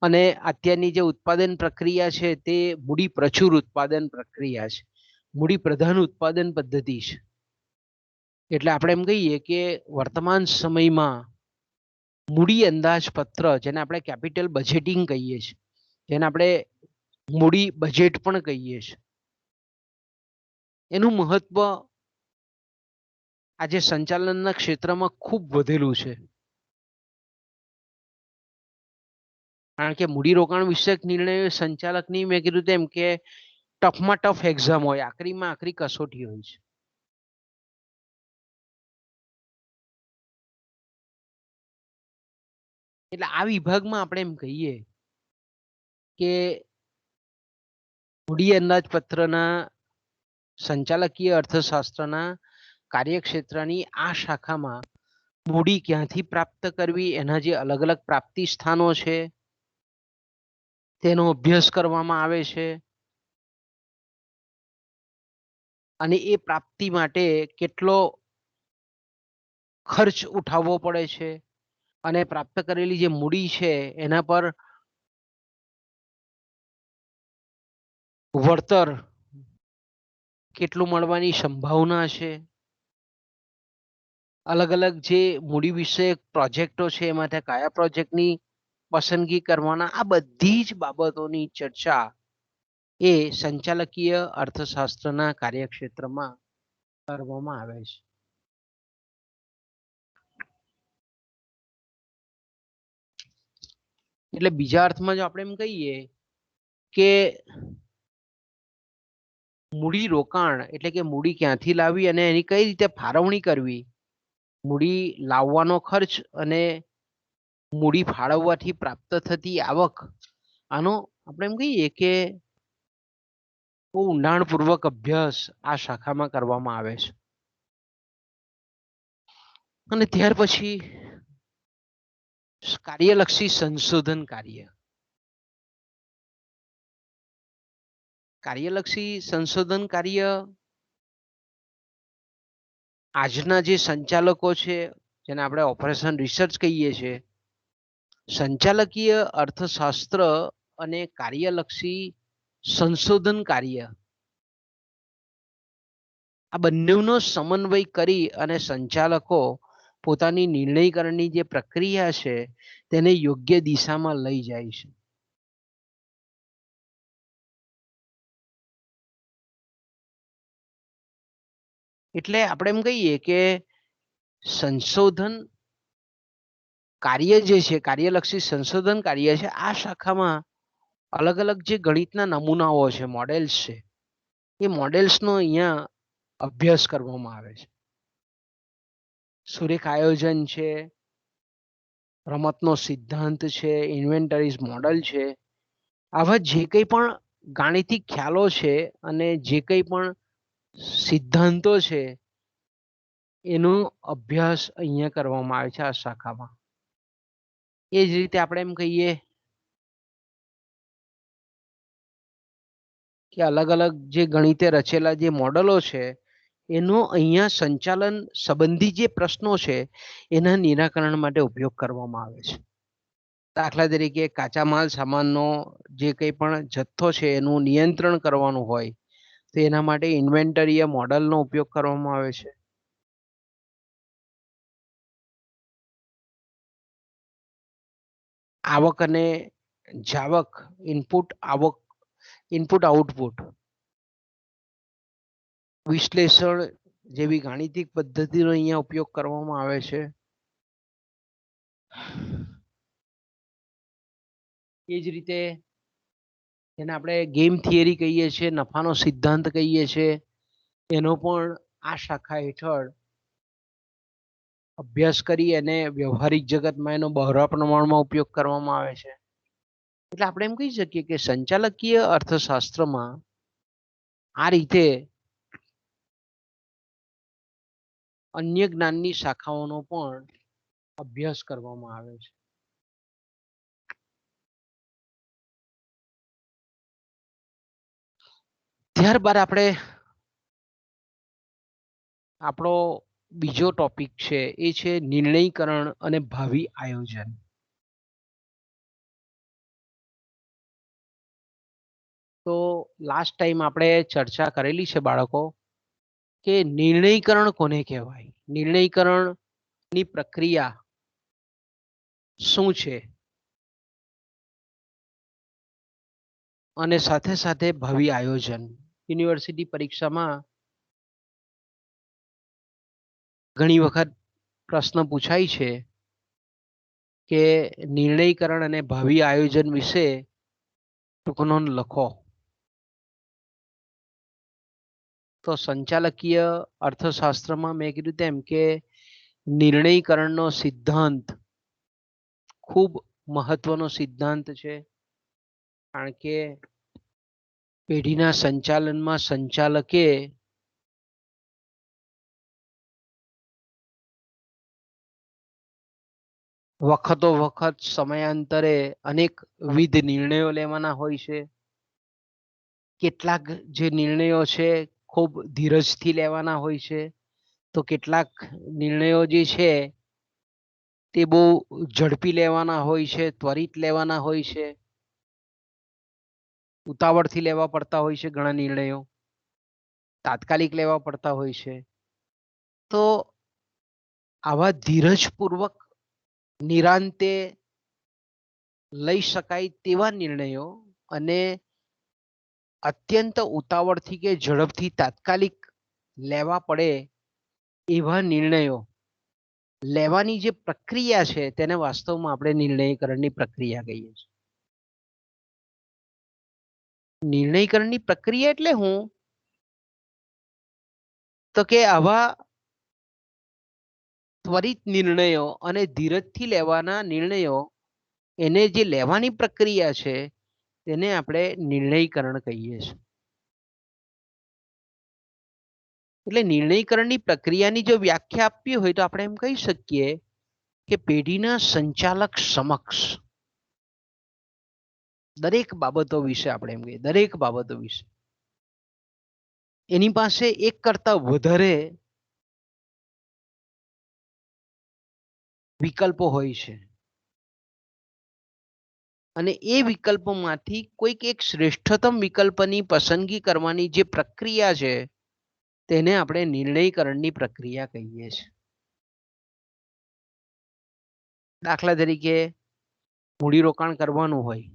અને અત્યારની જે ઉત્પાદન પ્રક્રિયા છે તે મૂડી પ્રચુર ઉત્પાદન પ્રક્રિયા છે, મૂડી પ્રધાન ઉત્પાદન પદ્ધતિ છે. એટલે આપણે એમ કહીએ કે વર્તમાન સમયમાં મૂડી અંદાજપત્ર, જેને આપણે કેપિટલ બજેટિંગ કહીએ છીએ, જેને આપણે મૂડી બજેટ પણ કહીએ છીએ, એનું મહત્વ આજે સંચાલનના ક્ષેત્રમાં ખૂબ વધેલું છે. કારણ કે મૂડીરોકાણ વિષયક નિર્ણયો સંચાલકની, મેં કીધું તેમ કે ટફમાં ટફ એક્ઝામ હોય, આખરીમાં આખરી કસોટી હોય છે. એટલે આ વિભાગમાં આપણે એમ કહીએ કે મૂડી અંદાજપત્રના સંચાલકીય અર્થશાસ્ત્રના કાર્યક્ષેત્રની આ શાખામાં મૂડી ક્યાંથી પ્રાપ્ત કરવી, એના જે અલગ અલગ પ્રાપ્તિ સ્થાનો છે તેનો અભ્યાસ કરવામાં આવે છે. અને એ પ્રાપ્તિ માટે કેટલો ખર્ચ ઉઠાવવો પડે છે અને પ્રાપ્ત કરેલી જે મૂડી છે એના પર વળતર કેટલું મળવાની સંભાવના છે. અલગ અલગ જે મૂડી વિષયક પ્રોજેક્ટો છે એમાં કયા પ્રોજેક્ટની પસંદગી કરવાના, આ બધી જ બાબતોની ચર્ચા એ સંચાલકીય અર્થશાસ્ત્રના કાર્યક્ષેત્રમાં કરવામાં આવે છે. એટલે બીજા અર્થમાં જો આપણે એમ કહીએ કે મૂડી રોકાણ એટલે કે મૂડી ક્યાંથી લાવી અને એની કઈ રીતે ફાળવણી કરવી, મૂડી લાવવાનો ખર્ચ અને મૂડી ફાળવવાથી પ્રાપ્ત થતી આવક, આનો આપણે એમ કહીએ કે બહુ ઊંડાણપૂર્વક અભ્યાસ આ શાખામાં કરવામાં આવે છે. અને ત્યાર પછી કાર્યલક્ષી સંશોધન કાર્ય. કાર્યલક્ષી સંશોધન કાર્ય આજના જે સંચાલકો છે, જેને આપણે ઓપરેશન રિસર્ચ કહીએ છીએ, સંચાલકીય અર્થશાસ્ત્ર અને કાર્યલક્ષી સંશોધન કાર્ય, આ બંનેનો સમન્વય કરી અને સંચાલકો પોતાની નિર્ણયકરણની જે પ્રક્રિયા છે તેને યોગ્ય દિશામાં લઈ જાય છે. એટલે આપણે એમ કહીએ કે સંશોધન કાર્ય જે છે, કાર્યલક્ષી સંશોધન કાર્ય છે, આ શાખામાં અલગ અલગ જે ગણિતના નમૂનાઓ છે, મોડેલ્સ છે, એ મોડેલ્સનો અહીંયા અભ્યાસ કરવામાં આવે છે. સુરેખ આયોજન છે, રમતનો સિદ્ધાંત છે, ઇન્વેન્ટરીઝ મોડલ છે, આવા જે કંઈ પણ ગાણિતિક ખ્યાલો છે અને જે કંઈ પણ સિદ્ધાંતો છે એનો અભ્યાસ અહીંયા કરવામાં આવે છે આ શાખામાં. એ જ રીતે આપણે એમ કહીએ કે અલગ અલગ જે ગણિતે રચેલા જે મોડલો છે એનો અહીંયા સંચાલન સંબંધી જે પ્રશ્નો છે એના નિરાકરણ માટે ઉપયોગ કરવામાં આવે છે. દાખલા તરીકે કાચા માલ સામાનનો જે કંઈ પણ જથ્થો છે એનું નિયંત્રણ કરવાનું હોય તો એના માટે ઇન્વેન્ટરી મોડલનો ઉપયોગ કરવામાં આવે છે. આવક અને જાવક ઇનપુટ આઉટપુટ વિશ્લેષણ જેવી ગાણિતિક પદ્ધતિનો અહીંયા ઉપયોગ કરવામાં આવે છે. એ જ રીતે જેને આપણે ગેમ થિયરી કહીએ છીએ, નફાનો સિદ્ધાંત કહીએ છીએ, એનો પણ આ શાખા હેઠળ અભ્યાસ કરી અને વ્યવહારિક જગતમાં એનો બહોળા પ્રમાણમાં ઉપયોગ કરવામાં આવે છે. એટલે આપણે એમ કહી શકીએ કે સંચાલકીય અર્થશાસ્ત્રમાં આ રીતે અન્ય જ્ઞાનની શાખાઓનો પણ અભ્યાસ કરવામાં આવે છે. ત્યારબાદ આપણે આપણો બીજો ટોપિક છે એ છે નિર્ણયકરણ અને ભાવિ આયોજન. તો લાસ્ટ ટાઈમ આપણે ચર્ચા કરેલી છે બાળકો કે નિર્ણયકરણ કોને કહેવાય, નિર્ણયકરણની પ્રક્રિયા શું છે અને સાથે સાથે ભાવિ આયોજન. યુનિવર્સિટી પરીક્ષામાં ઘણી વખત પ્રશ્ન પૂછાય છે કે નિર્ણયકરણ અને ભાવિ આયોજન વિશે ટૂંકનો લખો. તો સંચાલકીય અર્થશાસ્ત્રમાં મેં કીધું તેમ કે નિર્ણયકરણનો સિદ્ધાંત ખૂબ મહત્વનો સિદ્ધાંત છે, કારણ કે પેઢીના સંચાલનમાં સંચાલકે વખતો વખત સમયાંતરે અનેકવિધ નિર્ણયો લેવાના હોય છે. કેટલાક જે નિર્ણયો છે ખૂબ ધીરજથી લેવાના હોય છે, તો કેટલાક નિર્ણયો જે છે તે બહુ ઝડપી લેવાના હોય છે, ત્વરિત લેવાના હોય છે, ઉતાવળથી લેવા પડતા હોય છે. ઘણા નિર્ણયો તાત્કાલિક લેવા પડતા હોય છે. તો આવા ધીરજપૂર્વક નિરાંતે લઈ શકાય તેવા નિર્ણયો અને અત્યંત ઉતાવળથી કે ઝડપથી તાત્કાલિક લેવા પડે એવા નિર્ણયો લેવાની જે પ્રક્રિયા છે તેને વાસ્તવમાં આપણે નિર્ણયકરણની પ્રક્રિયા કહીએ છીએ. નિર્ણયકરણની પ્રક્રિયા એટલે હું તો કે આવા ત્વરિત નિર્ણયો અને ધીરજથી લેવાના નિર્ણયો, એને જે લેવાની પ્રક્રિયા છે તેને આપણે નિર્ણયકરણ કહીએ છીએ. એટલે નિર્ણયકરણની પ્રક્રિયાની જો વ્યાખ્યા આપવી હોય તો આપણે એમ કહી શકીએ કે પેઢીના સંચાલક સમક્ષ દરેક બાબતો વિશે આપણે એમ કહીએ, દરેક બાબતો વિશે એની પાસે એક કરતા વધારે વિકલ્પો હોય છે અને એ વિકલ્પોમાંથી કોઈક એક શ્રેષ્ઠતમ વિકલ્પની પસંદગી કરવાની જે પ્રક્રિયા છે તેને આપણે નિર્ણયકરણની પ્રક્રિયા કહીએ છીએ. દાખલા તરીકે મૂડીરોકાણ કરવાનું હોય,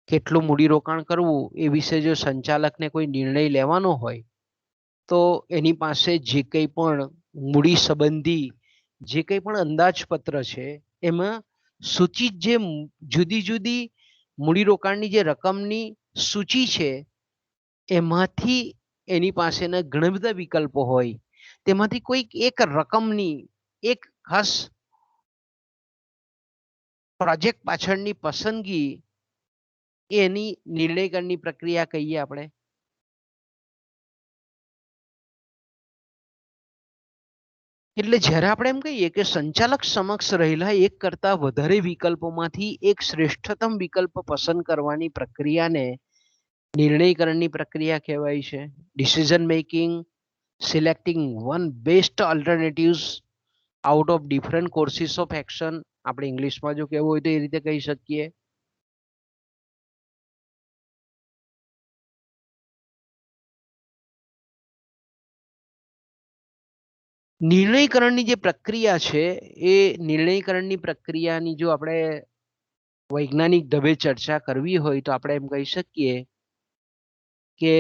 કેટલું મૂડીરોકાણ કરવું એ વિશે જો સંચાલકને કોઈ નિર્ણય લેવાનો હોય તો એની પાસે જે કંઈ પણ મૂડી સંબંધી જે કંઈ પણ અંદાજપત્ર છે એમાં સૂચિત જે જુદી જુદી મૂડીરોકાણની જે રકમની સૂચિ છે એમાંથી એની પાસેના ઘણા બધા વિકલ્પો હોય, તેમાંથી કોઈક એક રકમની એક ખાસ પ્રોજેક્ટ પાછળની પસંદગી એની નિર્ણયકરણની પ્રક્રિયા કહીએ આપણે. એટલે જ્યારે આપણે એમ કહીએ કે સંચાલક સમક્ષ રહેલા એક કરતા વધારે વિકલ્પોમાંથી એક શ્રેષ્ઠતમ વિકલ્પ પસંદ કરવાની પ્રક્રિયાને નિર્ણયકરણની પ્રક્રિયા કહેવાય છે. Decision making, selecting one best alternatives out of different courses of action, આપણે ઇંગ્લિશમાં જો કહેવું હોય તો એ રીતે કહી શકીએ. નિર્ણયકરણની જે પ્રક્રિયા છે એ નિર્ણયકરણની પ્રક્રિયાની જો આપણે વૈજ્ઞાનિક ઢબે ચર્ચા કરવી હોય તો આપણે એમ કહી શકીએ કે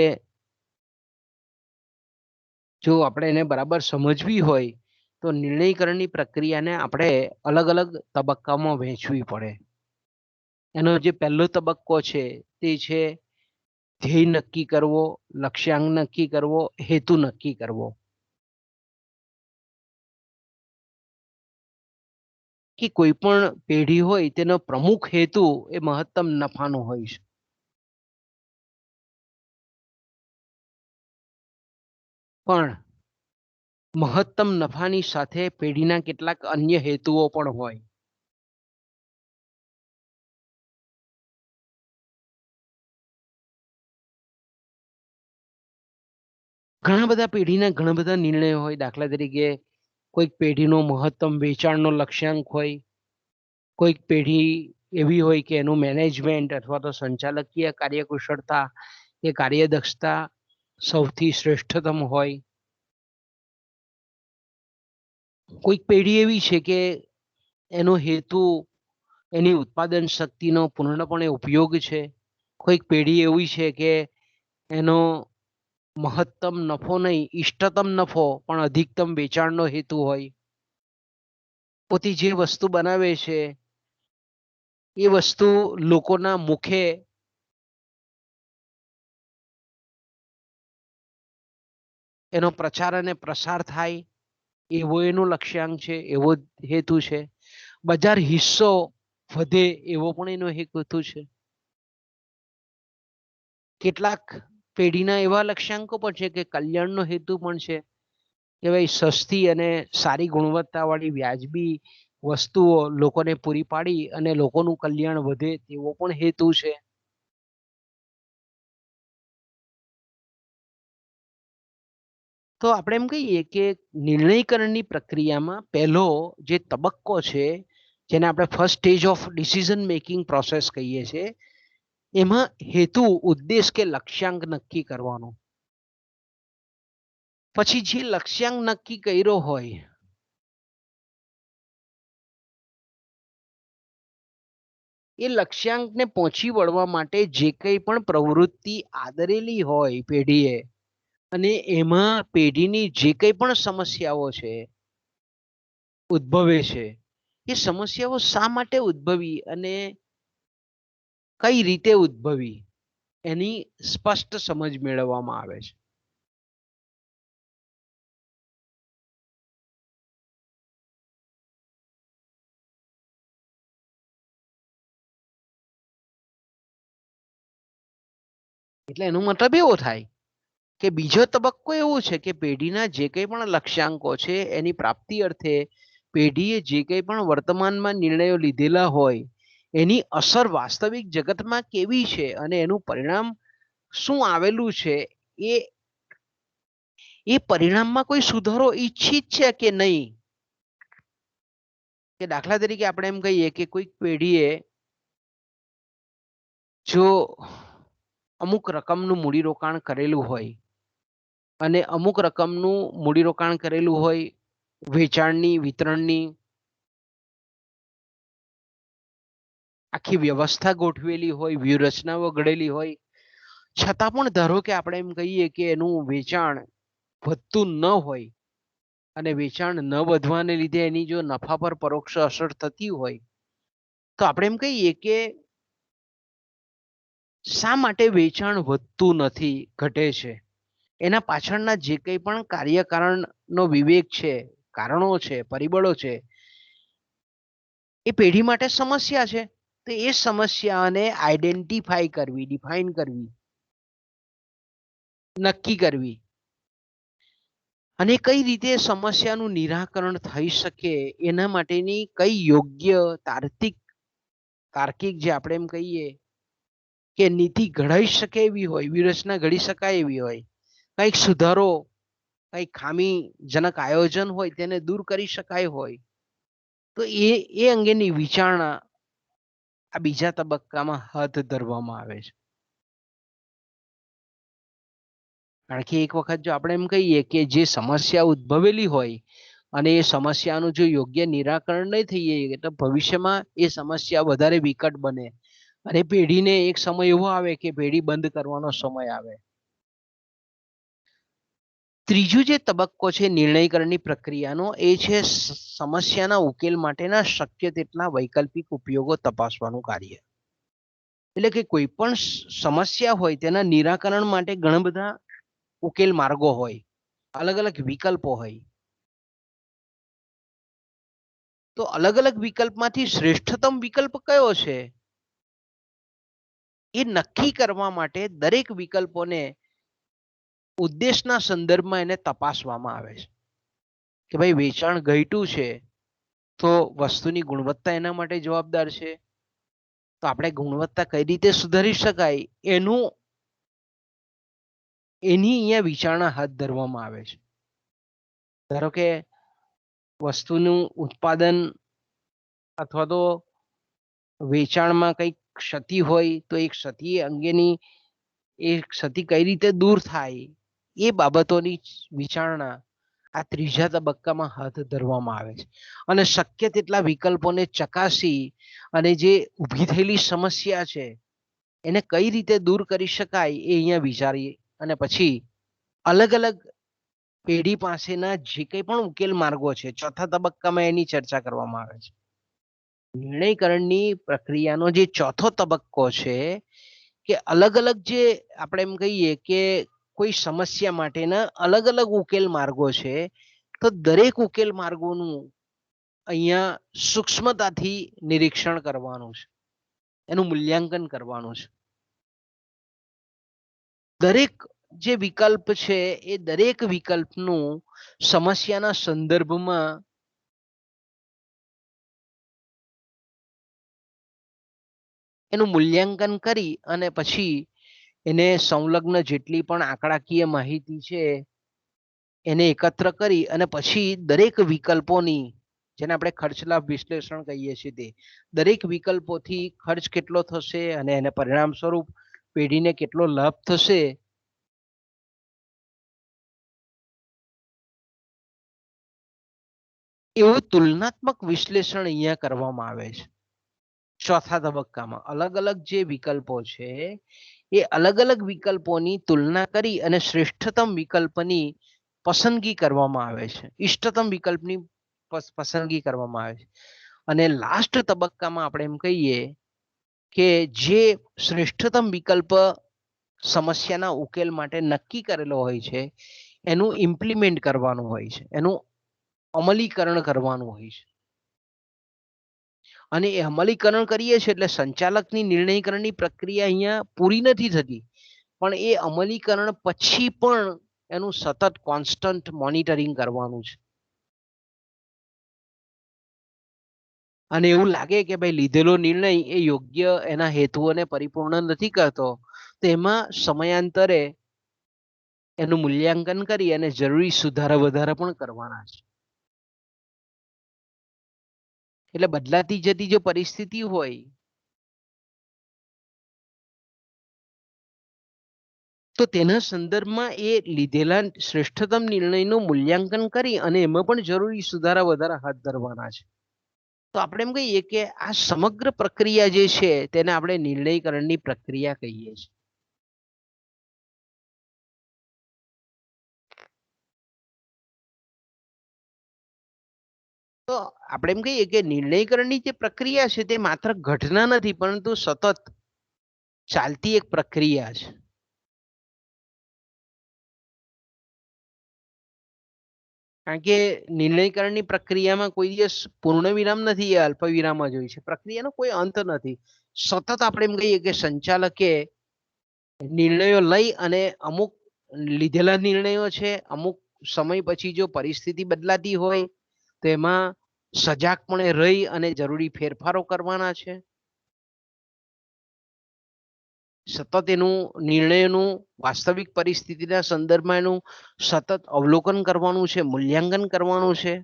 જો આપણે એને બરાબર સમજવી હોય તો નિર્ણયકરણની પ્રક્રિયાને આપણે અલગ અલગ તબક્કામાં વહેંચવી પડે. એનો જે પહેલો તબક્કો છે તે છે ધ્યેય નક્કી કરવો, લક્ષ્યાંક નક્કી કરવો, હેતુ નક્કી કરવો. કે કોઈ પણ પેઢી હોય તેનો પ્રમુખ હેતુ એ મહત્તમ નફાનો હોય છે. પણ મહત્તમ નફાની સાથે પેઢીના કેટલાક અન્ય હેતુઓ પણ હોય. ઘણા બધા પેઢીના ઘણા બધા નિર્ણયો હોય. દાખલા તરીકે કોઈક પેઢીનો મહત્તમ વેચાણનો લક્ષ્યાંક હોય, કોઈક પેઢી એવી હોય કે એનું મેનેજમેન્ટ અથવા તો સંચાલકીય કાર્યકુશળતા કે કાર્યદક્ષતા સૌથી શ્રેષ્ઠતમ હોય. કોઈક પેઢી એવી છે કે એનો હેતુ એની ઉત્પાદન શક્તિનો પૂર્ણપણે ઉપયોગ છે. કોઈક પેઢી એવી છે કે એનો મહત્તમ નફો નહીં, ઇષ્ટતમ નફો પણ અધિકતમ વેચાણનો હેતુ હોય. પોતે જે વસ્તુ બનાવે છે એ વસ્તુ લોકોના મુખે એનો પ્રચાર અને પ્રસાર થાય એવો એનો લક્ષ્યાંક છે, એવો હેતુ છે. બજાર હિસ્સો વધે એવો પણ એનો હેતુ છે. કેટલાક પેઢીના એવા લક્ષ્યાંકો પણ છે કે કલ્યાણનો હેતુ પણ છે કે ભાઈ સસ્તી અને સારી ગુણવત્તાવાળી વ્યાજબી વસ્તુઓ લોકોને પૂરી પાડી અને લોકોનું કલ્યાણ વધે તેવો પણ હેતુ છે. તો આપણે એમ કહીએ કે નિર્ણયકરણની પ્રક્રિયામાં પહેલો જે તબક્કો છે જેને આપણે first stage of decision making process કહીએ છીએ, એમાં હેતુ, ઉદ્દેશ કે લક્ષ્યાંક નક્કી કરવાનો. પછી જે લક્ષ્યાંક નક્કી કર્યો હોય એ લક્ષ્યાંકને પહોંચી વળવા માટે જે કંઈ પણ પ્રવૃત્તિ આદરેલી હોય પેઢીએ અને એમાં પેઢીની જે કંઈ પણ સમસ્યાઓ છે ઉદ્ભવે છે, એ સમસ્યાઓ શા માટે ઉદ્ભવી અને કઈ રીતે ઉદ્ભવી એની સ્પષ્ટ સમજ મેળવવામાં આવે છે. એટલે એનો મતલબ એવો થાય કે બીજો તબક્કો એવો છે કે પેઢીના જે કંઈ પણ લક્ષ્યાંકો છે એની પ્રાપ્તિ અર્થે પેઢીએ જે કંઈ પણ વર્તમાનમાં નિર્ણયો લીધેલા હોય એની અસર વાસ્તવિક જગતમાં કેવી છે અને એનું પરિણામ શું આવેલું છે, એ પરિણામમાં કોઈ સુધારો ઈચ્છિત છે કે નહીં. કે દાખલા તરીકે આપણે એમ કહીએ કે કોઈક પેઢીએ જો અમુક રકમનું મૂડીરોકાણ કરેલું હોય અને અમુક રકમનું મૂડીરોકાણ કરેલું હોય વેચાણની, વિતરણની આખી વ્યવસ્થા ગોઠવેલી હોય, વ્યૂહરચનાઓ ઘડેલી હોય, છતાં પણ ધારો કે આપણે એમ કહીએ કે એનું વેચાણ વધતું ન હોય અને વેચાણ ન વધવાને લીધે એની જો નફા પર પરોક્ષ અસર થતી હોય તો આપણે એમ કહીએ કે શા માટે વેચાણ વધતું નથી, ઘટે છે. એના પાછળના જે કંઈ પણ કાર્યકારણનો વિવેક છે, કારણો છે, પરિબળો છે, એ પેઢી માટે સમસ્યા છે. તો એ સમસ્યાને આઈડેન્ટિફાઈ કરવી, ડિફાઇન કરવી, નક્કી કરવી અને કઈ રીતે સમસ્યાનું નિરાકરણ થઈ શકે એના માટેની કઈ યોગ્ય તાર્કિક જે આપણે એમ કહીએ કે નીતિ ઘડાઈ શકે એવી હોય, વ્યૂહરચના ઘડી શકાય એવી હોય, કંઈક સુધારો, કંઈક ખામીજનક આયોજન હોય તેને દૂર કરી શકાય હોય, તો એ અંગેની વિચારણા આ બીજા તબક્કામાં હાથ ધરવામાં આવે છે. કારણ કે એક વખત જો આપણે એમ કહીએ કે જે સમસ્યા ઉદ્ભવેલી હોય અને એ સમસ્યાનું જો યોગ્ય નિરાકરણ નહીં થઈએ તો ભવિષ્યમાં એ સમસ્યા વધારે વિકટ બને અને પેઢીને એક સમય એવો આવે કે પેઢી બંધ કરવાનો સમય આવે. ત્રીજું જે તબક્કો છે નિર્ણયકરણની પ્રક્રિયાનો એ છે સમસ્યાના ઉકેલ માટેના શક્ય તેટલા વૈકલ્પિક ઉપયોગો તપાસવાનું કાર્ય. એટલે કે કોઈ પણ સમસ્યા હોય તેના નિરાકરણ માટે ઘણા બધા ઉકેલ માર્ગો હોય, અલગ અલગ વિકલ્પો હોય. તો અલગ અલગ વિકલ્પમાંથી શ્રેષ્ઠતમ વિકલ્પ કયો છે એ નક્કી કરવા માટે દરેક વિકલ્પોને ઉદ્દેશના સંદર્ભમાં એને તપાસવામાં આવે છે કે ભાઈ વેચાણ ઘટ્યું છે તો વસ્તુની ગુણવત્તા એના માટે જવાબદાર છે. તો આપણે ગુણવત્તા કઈ રીતે સુધારી શકાય એની અહીંયા વિચારણા હાથ ધરવામાં આવે છે. ધારો કે વસ્તુનું ઉત્પાદન અથવા તો વેચાણમાં કંઈક ક્ષતિ હોય તો એ ક્ષતિ અંગેની એ ક્ષતિ કઈ રીતે દૂર થાય એ બાબતોની વિચારણા આ ત્રીજા તબક્કામાં હાથ ધરવામાં આવે છે. અને શક્ય તેટલા વિકલ્પોને ચકાસી અને જે ઊભી થયેલી સમસ્યા છે એને કઈ રીતે દૂર કરી શકાય એ અહીંયા વિચારી અને પછી અલગ અલગ પેઢી પાસેના જે કંઈ પણ ઉકેલ માર્ગો છે ચોથા તબક્કામાં એની ચર્ચા કરવામાં આવે છે. નિર્ણયકરણની પ્રક્રિયાનો જે ચોથો તબક્કો છે કે અલગ અલગ જે આપણે એમ કહીએ કે કોઈ સમસ્યા માટેના અલગ અલગ ઉકેલ માર્ગો છે તો દરેક ઉકેલ માર્ગોનું અહીંયા સૂક્ષ્મતાથી નિરીક્ષણ કરવાનું છે, એનું મૂલ્યાંકન કરવાનું છે. દરેક જે વિકલ્પ છે એ દરેક વિકલ્પનું સમસ્યાના સંદર્ભમાં એનું મૂલ્યાંકન કરી અને પછી એને સંલગ્ન જેટલી પણ આંકડાકીય માહિતી છે એને એકત્ર કરી અને પછી દરેક વિકલ્પોની જેને આપણે ખર્ચ લાભ વિશ્લેષણ કહીએ છીએ તે દરેક વિકલ્પોથી ખર્ચ કેટલો થશે અને એને પરિણામ સ્વરૂપ પેઢીને કેટલો લાભ થશે એવું તુલનાત્મક વિશ્લેષણ અહીંયા કરવામાં આવે છે. ચોથા તબક્કામાં અલગ અલગ જે વિકલ્પો છે એ અલગ અલગ વિકલ્પોની તુલના કરી અને શ્રેષ્ઠતમ વિકલ્પની પસંદગી કરવામાં આવે છે, ઇષ્ટતમ વિકલ્પની પસંદગી કરવામાં આવે છે. અને લાસ્ટ તબક્કામાં આપણે એમ કહીએ કે જે શ્રેષ્ઠતમ વિકલ્પ સમસ્યાના ઉકેલ માટે નક્કી કરેલો હોય છે એનું ઇમ્પ્લિમેન્ટ કરવાનું હોય છે, એનું અમલીકરણ કરવાનું હોય છે. અને એ અમલીકરણ કરીએ છીએ એટલે સંચાલકની નિર્ણયકરણની પ્રક્રિયા અહીંયા પૂરી નથી થતી, પણ એ અમલીકરણ પછી પણ એનું સતત કોન્સ્ટન્ટ મોનિટરિંગ કરવાનું છે. અને એવું લાગે કે ભાઈ લીધેલો નિર્ણય એ યોગ્ય એના હેતુઓને પરિપૂર્ણ નથી કરતો તો એમાં સમયાંતરે એનું મૂલ્યાંકન કરી અને જરૂરી સુધારા વધારા પણ કરવાના છે. એટલે બદલાતી જતી જો પરિસ્થિતિ હોય તો તેના સંદર્ભમાં એ લીધેલા શ્રેષ્ઠતમ નિર્ણયનું મૂલ્યાંકન કરી અને એમાં પણ જરૂરી સુધારા વધારા હાથ ધરવાના છે. તો આપણે એમ કહીએ કે આ સમગ્ર પ્રક્રિયા જે છે તેને આપણે નિર્ણયકરણની પ્રક્રિયા કહીએ છીએ. તો આપણે એમ કહીએ કે નિર્ણયકરણની જે પ્રક્રિયા છે તે માત્ર ઘટના નથી પરંતુ સતત ચાલતી એક પ્રક્રિયા છે. કારણ કે નિર્ણયકરણની પ્રક્રિયામાં કોઈ દિવસ પૂર્ણ વિરામ નથી, એ અલ્પ વિરામ જ હોય છે. પ્રક્રિયાનો કોઈ અંત નથી. સતત આપણે એમ કહીએ કે સંચાલકે નિર્ણયો લઈ અને અમુક લીધેલા નિર્ણયો છે, અમુક સમય પછી જો પરિસ્થિતિ બદલાતી હોય તો એમાં સજાગપણે રહી અને જરૂરી ફેરફારો કરવાના છે. સતત એનું નિર્ણયનું વાસ્તવિક પરિસ્થિતિના સંદર્ભમાં એનું સતત અવલોકન કરવાનું છે, મૂલ્યાંકન કરવાનું છે.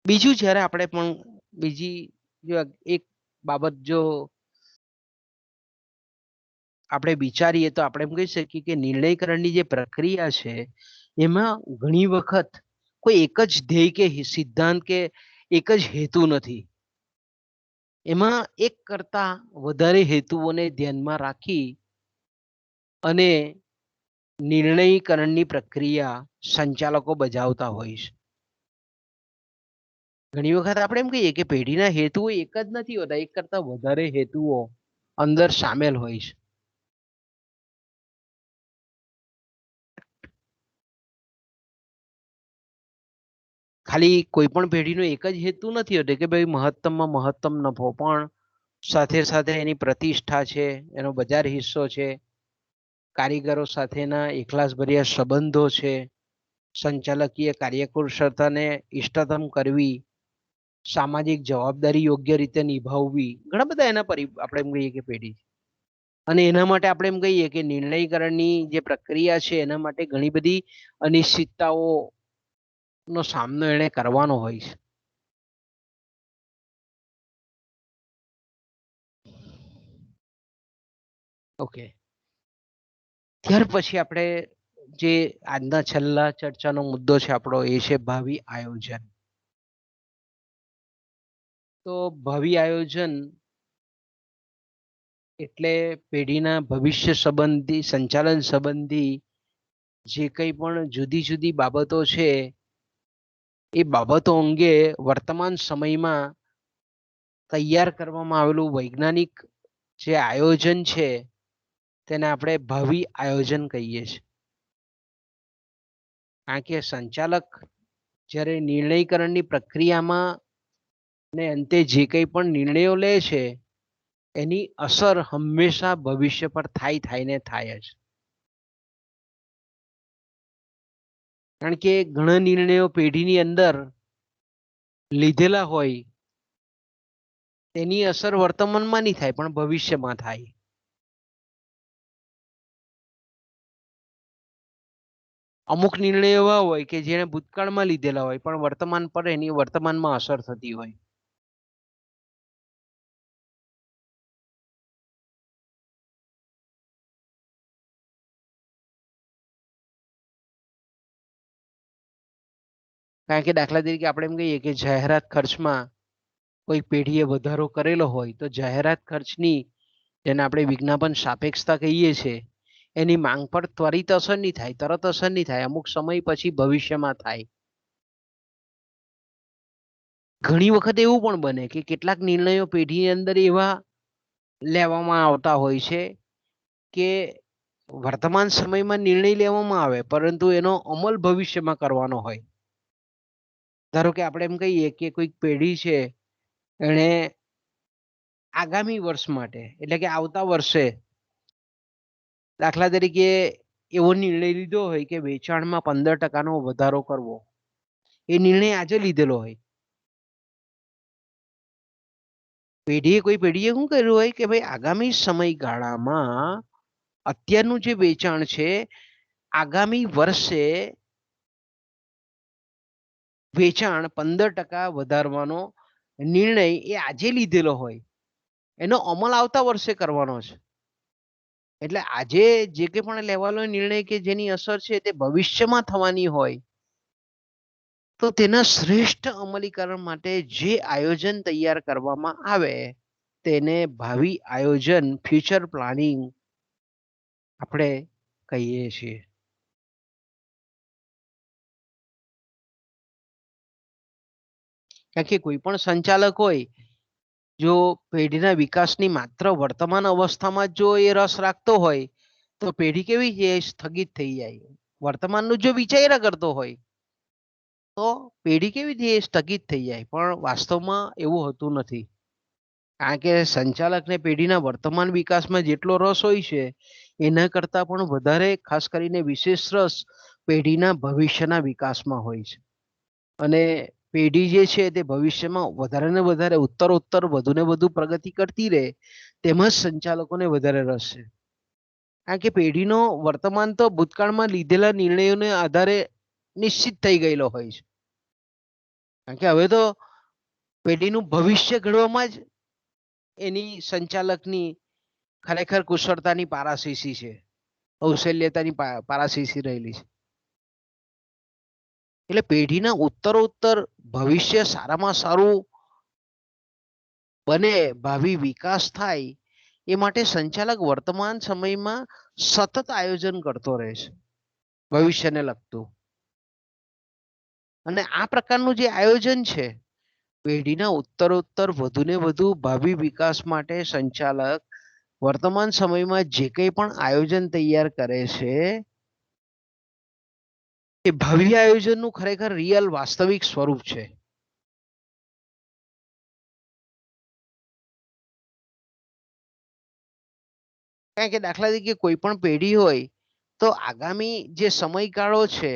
બીજું જ્યારે આપણે પણ બીજી જો એક બાબત જો આપણે વિચારીએ તો આપણે એમ કહી શકીએ કે નિર્ણયકરણની જે પ્રક્રિયા છે એમાં ઘણી વખત કોઈ એક જ ધ્યેય કે સિદ્ધાંત કે એક જ હેતુ નથી. એમાં એક કરતા વધારે હેતુઓને ધ્યાનમાં રાખી અને નિર્ણયકરણની પ્રક્રિયા સંચાલકો બજાવતા હોય છે. ઘણી વખત આપણે એમ કહીએ કે પેઢીના હેતુઓ એક જ નથી હોતા, એક કરતા વધારે હેતુઓ અંદર સામેલ હોય છે. ખાલી કોઈ પણ પેઢીનો એક જ હેતુ નથી હોતો કે ભાઈ મહત્તમમાં મહત્તમ નફો, પણ સાથે સાથે એની પ્રતિષ્ઠા છે, એનો બજાર હિસ્સો છે, કારીગરો સાથેના એકલાસભર્યા સંબંધો છે, સંચાલકીય કાર્યકુશળતાને ઇષ્ટતમ કરવી, સામાજિક જવાબદારી યોગ્ય રીતે નિભાવવી, ઘણા બધા એના આપણે એમ કહીએ કે પેઢી. અને એના માટે આપણે એમ કહીએ કે નિર્ણયકરણની જે પ્રક્રિયા છે એના માટે ઘણી બધી અનિશ્ચિતતાઓ નો સામનો એને કરવાનો હોય છે. ઓકે, ત્યાર પછી આપણે જે આજના છેલ્લા ચર્ચાનો મુદ્દો છે આપણો એ છે ભાવિ આયોજન. તો ભાવિ આયોજન એટલે પેઢીના ભવિષ્ય સંબંધી, સંચાલન સંબંધી જે કંઈ પણ જુદી જુદી બાબતો છે એ બાબતો અંગે વર્તમાન સમયમાં તૈયાર કરવામાં આવેલું વૈજ્ઞાનિક જે આયોજન છે તેને આપણે ભાવિ આયોજન કહીએ છીએ. કારણ કે સંચાલક જ્યારે નિર્ણયકરણની પ્રક્રિયામાં ને અંતે જે કંઈ પણ નિર્ણયો લે છે એની અસર હંમેશા ભવિષ્ય પર થાય જ. કારણ કે ઘણા નિર્ણયો પેઢીની અંદર લીધેલા હોય તેની અસર વર્તમાનમાં નહીં થાય પણ ભવિષ્યમાં થાય. અમુક નિર્ણયો એવા હોય કે જેને ભૂતકાળમાં લીધેલા હોય પણ વર્તમાન પર એની વર્તમાનમાં અસર થતી હોય. કારણ કે દાખલા તરીકે આપણે એમ કહીએ કે જાહેરાત ખર્ચમાં કોઈ પેઢીએ વધારો કરેલો હોય તો જાહેરાત ખર્ચની, જેને આપણે વિજ્ઞાપન સાપેક્ષતા કહીએ છીએ, એની માંગ પર ત્વરિત અસર નહીં થાય, તરત અસર નહીં થાય, અમુક સમય પછી ભવિષ્યમાં થાય. ઘણી વખત એવું પણ બને કે કેટલાક નિર્ણયો પેઢીની અંદર એવા લેવામાં આવતા હોય છે કે વર્તમાન સમયમાં નિર્ણય લેવામાં આવે પરંતુ એનો અમલ ભવિષ્યમાં કરવાનો હોય. ધારો કે આપણે એમ કહીએ કે કોઈક પેઢી છે એણે આગામી વર્ષ માટે એટલે કે આવતા વર્ષે દાખલા તરીકે એવો નિર્ણય લીધો હોય કે વેચાણમાં 15% વધારો કરવો. એ નિર્ણય આજે લીધેલો હોય. કોઈ પેઢીએ શું કર્યું હોય કે ભાઈ આગામી સમયગાળામાં અત્યારનું જે વેચાણ છે આગામી વર્ષે વેચાણ 15% વધારવાનો નિર્ણય એ આજે લીધેલો હોય, એનો અમલ આવતા વર્ષે કરવાનો છે. એટલે આજે જે કંઈ પણ લેવાનો નિર્ણય કે જેની અસર છે તે ભવિષ્યમાં થવાની હોય, તો તેના શ્રેષ્ઠ અમલીકરણ માટે જે આયોજન તૈયાર કરવામાં આવે તેને ભાવિ આયોજન, ફ્યુચર પ્લાનિંગ આપણે કહીએ છીએ. કારણ કે કોઈ પણ સંચાલક હોય જો પેઢીના વિકાસની માત્ર વર્તમાન અવસ્થામાં જો એ રસ રાખતો હોય તો પેઢી કેવી છે સ્થગિત થઈ જાય. વર્તમાનનું જો વિચાર્યા કરતો હોય તો પેઢી કેવી છે સ્થગિત થઈ જાય, પણ વાસ્તવમાં એવું હોતું નથી. કારણ કે સંચાલકને પેઢીના વર્તમાન વિકાસમાં જેટલો રસ હોય છે એના કરતાં પણ વધારે ખાસ કરીને વિશેષ રસ પેઢીના ભવિષ્યના વિકાસમાં હોય છે. અને પેઢી જે છે તે ભવિષ્યમાં વધારે ને વધારે ઉત્તરોત્તર વધુ ને વધુ પ્રગતિ કરતી રહે તેમાં જ સંચાલકોને વધારે રસ છે. કારણ કે પેઢીનો વર્તમાન તો ભૂતકાળમાં લીધેલા નિર્ણયોને આધારે નિશ્ચિત થઈ ગયેલો હોય છે. કારણ કે હવે તો પેઢીનું ભવિષ્ય ઘડવામાં જ એની સંચાલકની ખરેખર કુશળતાની પારાશીશી છે, કૌશલ્યતાની પારાશીશી રહેલી છે. એટલે પેઢીના ઉત્તરોત્તર ભવિષ્ય સારામાં સારું બને, ભાવિ વિકાસ થાય એ માટે સંચાલક વર્તમાન સમયમાં સતત આયોજન કરતો રહે છે, ભવિષ્યને લગતું. અને આ પ્રકારનું જે આયોજન છે પેઢીના ઉત્તરોત્તર વધુ ને વધુ ભાવિ વિકાસ માટે સંચાલક વર્તમાન સમયમાં જે કંઈ પણ આયોજન તૈયાર કરે છે એ ભાવિ આયોજનનું ખરેખર રિયલ વાસ્તવિક સ્વરૂપ છે. કારણ કે દાખલા તરીકે કોઈ પણ પેઢી હોય તો આગામી જે સમયગાળો છે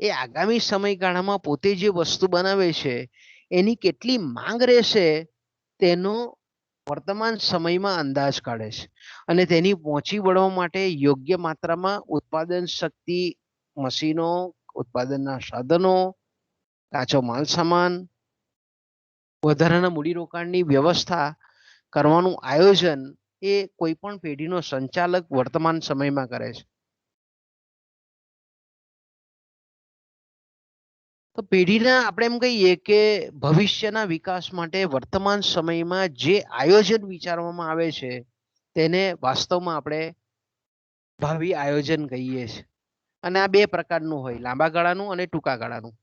એ આગામી સમયગાળામાં પોતે જે વસ્તુ બનાવે છે એની કેટલી માંગ રહેશે તેનો વર્તમાન સમયમાં અંદાજ કાઢે છે અને તેની પહોંચી વળવા માટે યોગ્ય માત્રામાં ઉત્પાદન શક્તિ, મશીનો, ઉત્પાદનના સાધનો, કાચો માલ સામાન, વધારાના મૂડીરોકાણની વ્યવસ્થા કરવાનું આયોજન એ કોઈ પણ પેઢીનો સંચાલક વર્તમાન સમયમાં કરે છે. તો પેઢીના આપણે એમ કહીએ કે ભવિષ્યના વિકાસ માટે વર્તમાન સમયમાં જે આયોજન વિચારવામાં આવે છે તેને વાસ્તવમાં આપણે ભાવિ આયોજન કહીએ છીએ. અને આ બે પ્રકારનું હોય, લાંબા ગાળાનું અને ટૂંકા ગાળાનું.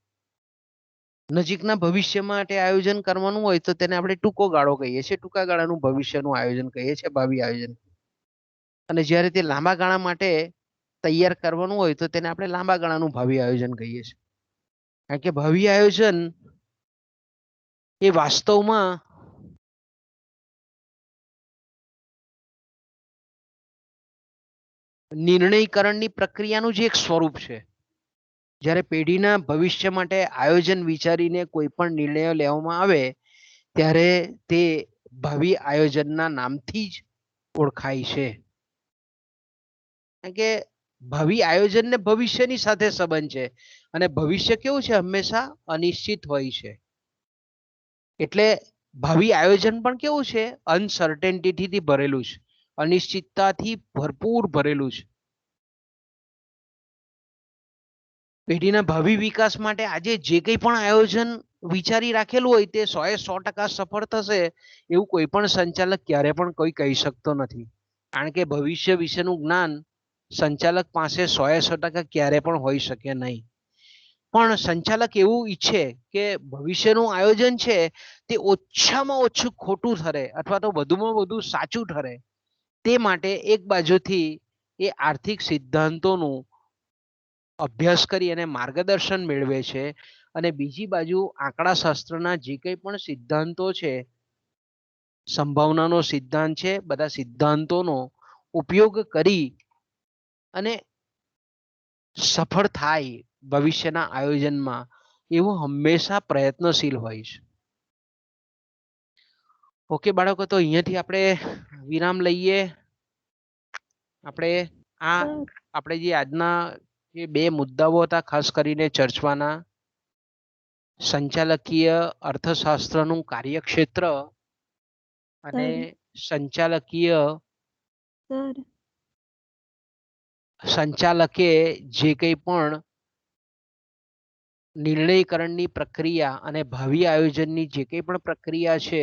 નજીકના ભવિષ્ય માટે આયોજન કરવાનું હોય તો તેને આપણે ટૂંકો ગાળો કહીએ છીએ, ટૂંકા ગાળાનું ભવિષ્યનું આયોજન કહીએ છીએ ભાવિ આયોજન. અને જ્યારે તે લાંબા ગાળા માટે તૈયાર કરવાનું હોય તો તેને આપણે લાંબા ગાળાનું ભાવિ આયોજન કહીએ છીએ. કારણ કે ભાવિ આયોજન એ વાસ્તવમાં નિર્ણયકરણની પ્રક્રિયાનું જ એક સ્વરૂપ છે. જ્યારે પેઢીના ભવિષ્ય માટે આયોજન વિચારીને કોઈ પણ નિર્ણયો લેવામાં આવે ત્યારે તે ભાવિ આયોજનના નામથી જ ઓળખાય છે. કારણ કે ભાવિ આયોજન ને ભવિષ્યની સાથે સંબંધ છે અને ભવિષ્ય કેવું છે, હંમેશા અનિશ્ચિત હોય છે. એટલે ભાવિ આયોજન પણ કેવું છે, અનસર્ટેનિટીથી ભરેલું છે, અનિશ્ચિતતાથી ભરપૂર ભરેલું છે. પેઢીના ભાવિ વિકાસ માટે આજે જે કંઈ પણ આયોજન વિચારી રાખેલું હોય તે 100% સફળ થશે એવું કોઈ પણ સંચાલક ક્યારે પણ કોઈ કહી શકતો નથી. કારણ કે ભવિષ્ય વિશેનું જ્ઞાન સંચાલક પાસે 100% ક્યારે પણ હોઈ શકે નહીં. પણ સંચાલક એવું ઈચ્છે કે ભવિષ્યનું આયોજન છે તે ઓછામાં ઓછું ખોટું ઠરે અથવા તો વધુમાં વધુ સાચું ઠરે તે માટે એક બાજુથી એ આર્થિક સિદ્ધાંતોનું અભ્યાસ કરી અને માર્ગદર્શન મેળવે છે અને બીજી બાજુ આંકડાશાસ્ત્રના જે કંઈ પણ સિદ્ધાંતો છે, સંભાવનાનો સિદ્ધાંત છે, બધા સિદ્ધાંતોનો ઉપયોગ કરી અને સફળ થાય ભવિષ્યના આયોજનમાં એવું હંમેશા પ્રયત્નશીલ હોય છે. ઓકે બાળકો, તો અહીંયાથી આપણે વિરામ લઈએ. આપણે જે આજના જે બે મુદ્દાઓ હતા ખાસ કરીને ચર્ચવાના, સંચાલકીય અર્થશાસ્ત્રનું કાર્યક્ષેત્ર અને સંચાલકે જે કંઈ પણ નિર્ણયકરણની પ્રક્રિયા અને ભાવિ આયોજનની જે કંઈ પણ પ્રક્રિયા છે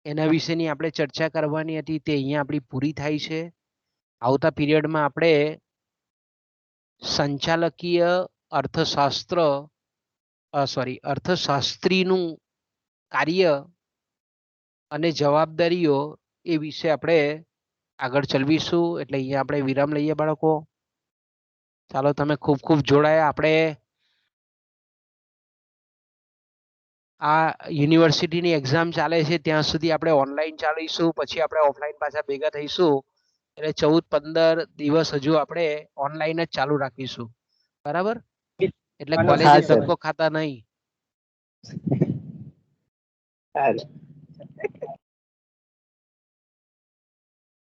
એના વિશેની આપણે ચર્ચા કરવાની હતી તે અહીંયા આપણી પૂરી થાય છે. આવતા પીરિયડમાં આપણે સંચાલકીય અર્થશાસ્ત્રીનું કાર્ય અને જવાબદારીઓ એ વિશે આપણે આગળ ચલવીશું. એટલે અહીંયા આપણે વિરામ લઈએ બાળકો. ચાલો, તમે ખૂબ ખૂબ જોડાયા. આપણે આ યુનિવર્સિટીની એક્ઝામ ચાલે છે ત્યાં સુધી આપણે ઓનલાઈન ચાલીશું, પછી આપણે ઓફલાઈન પાછા ભેગા થઈશું, એટલે 14-15 દિવસ હજુ આપણે ઓનલાઈન જ ચાલુ રાખીશું, બરાબર? એટલે કોલેજે ધક્કો ખાતા નહીં.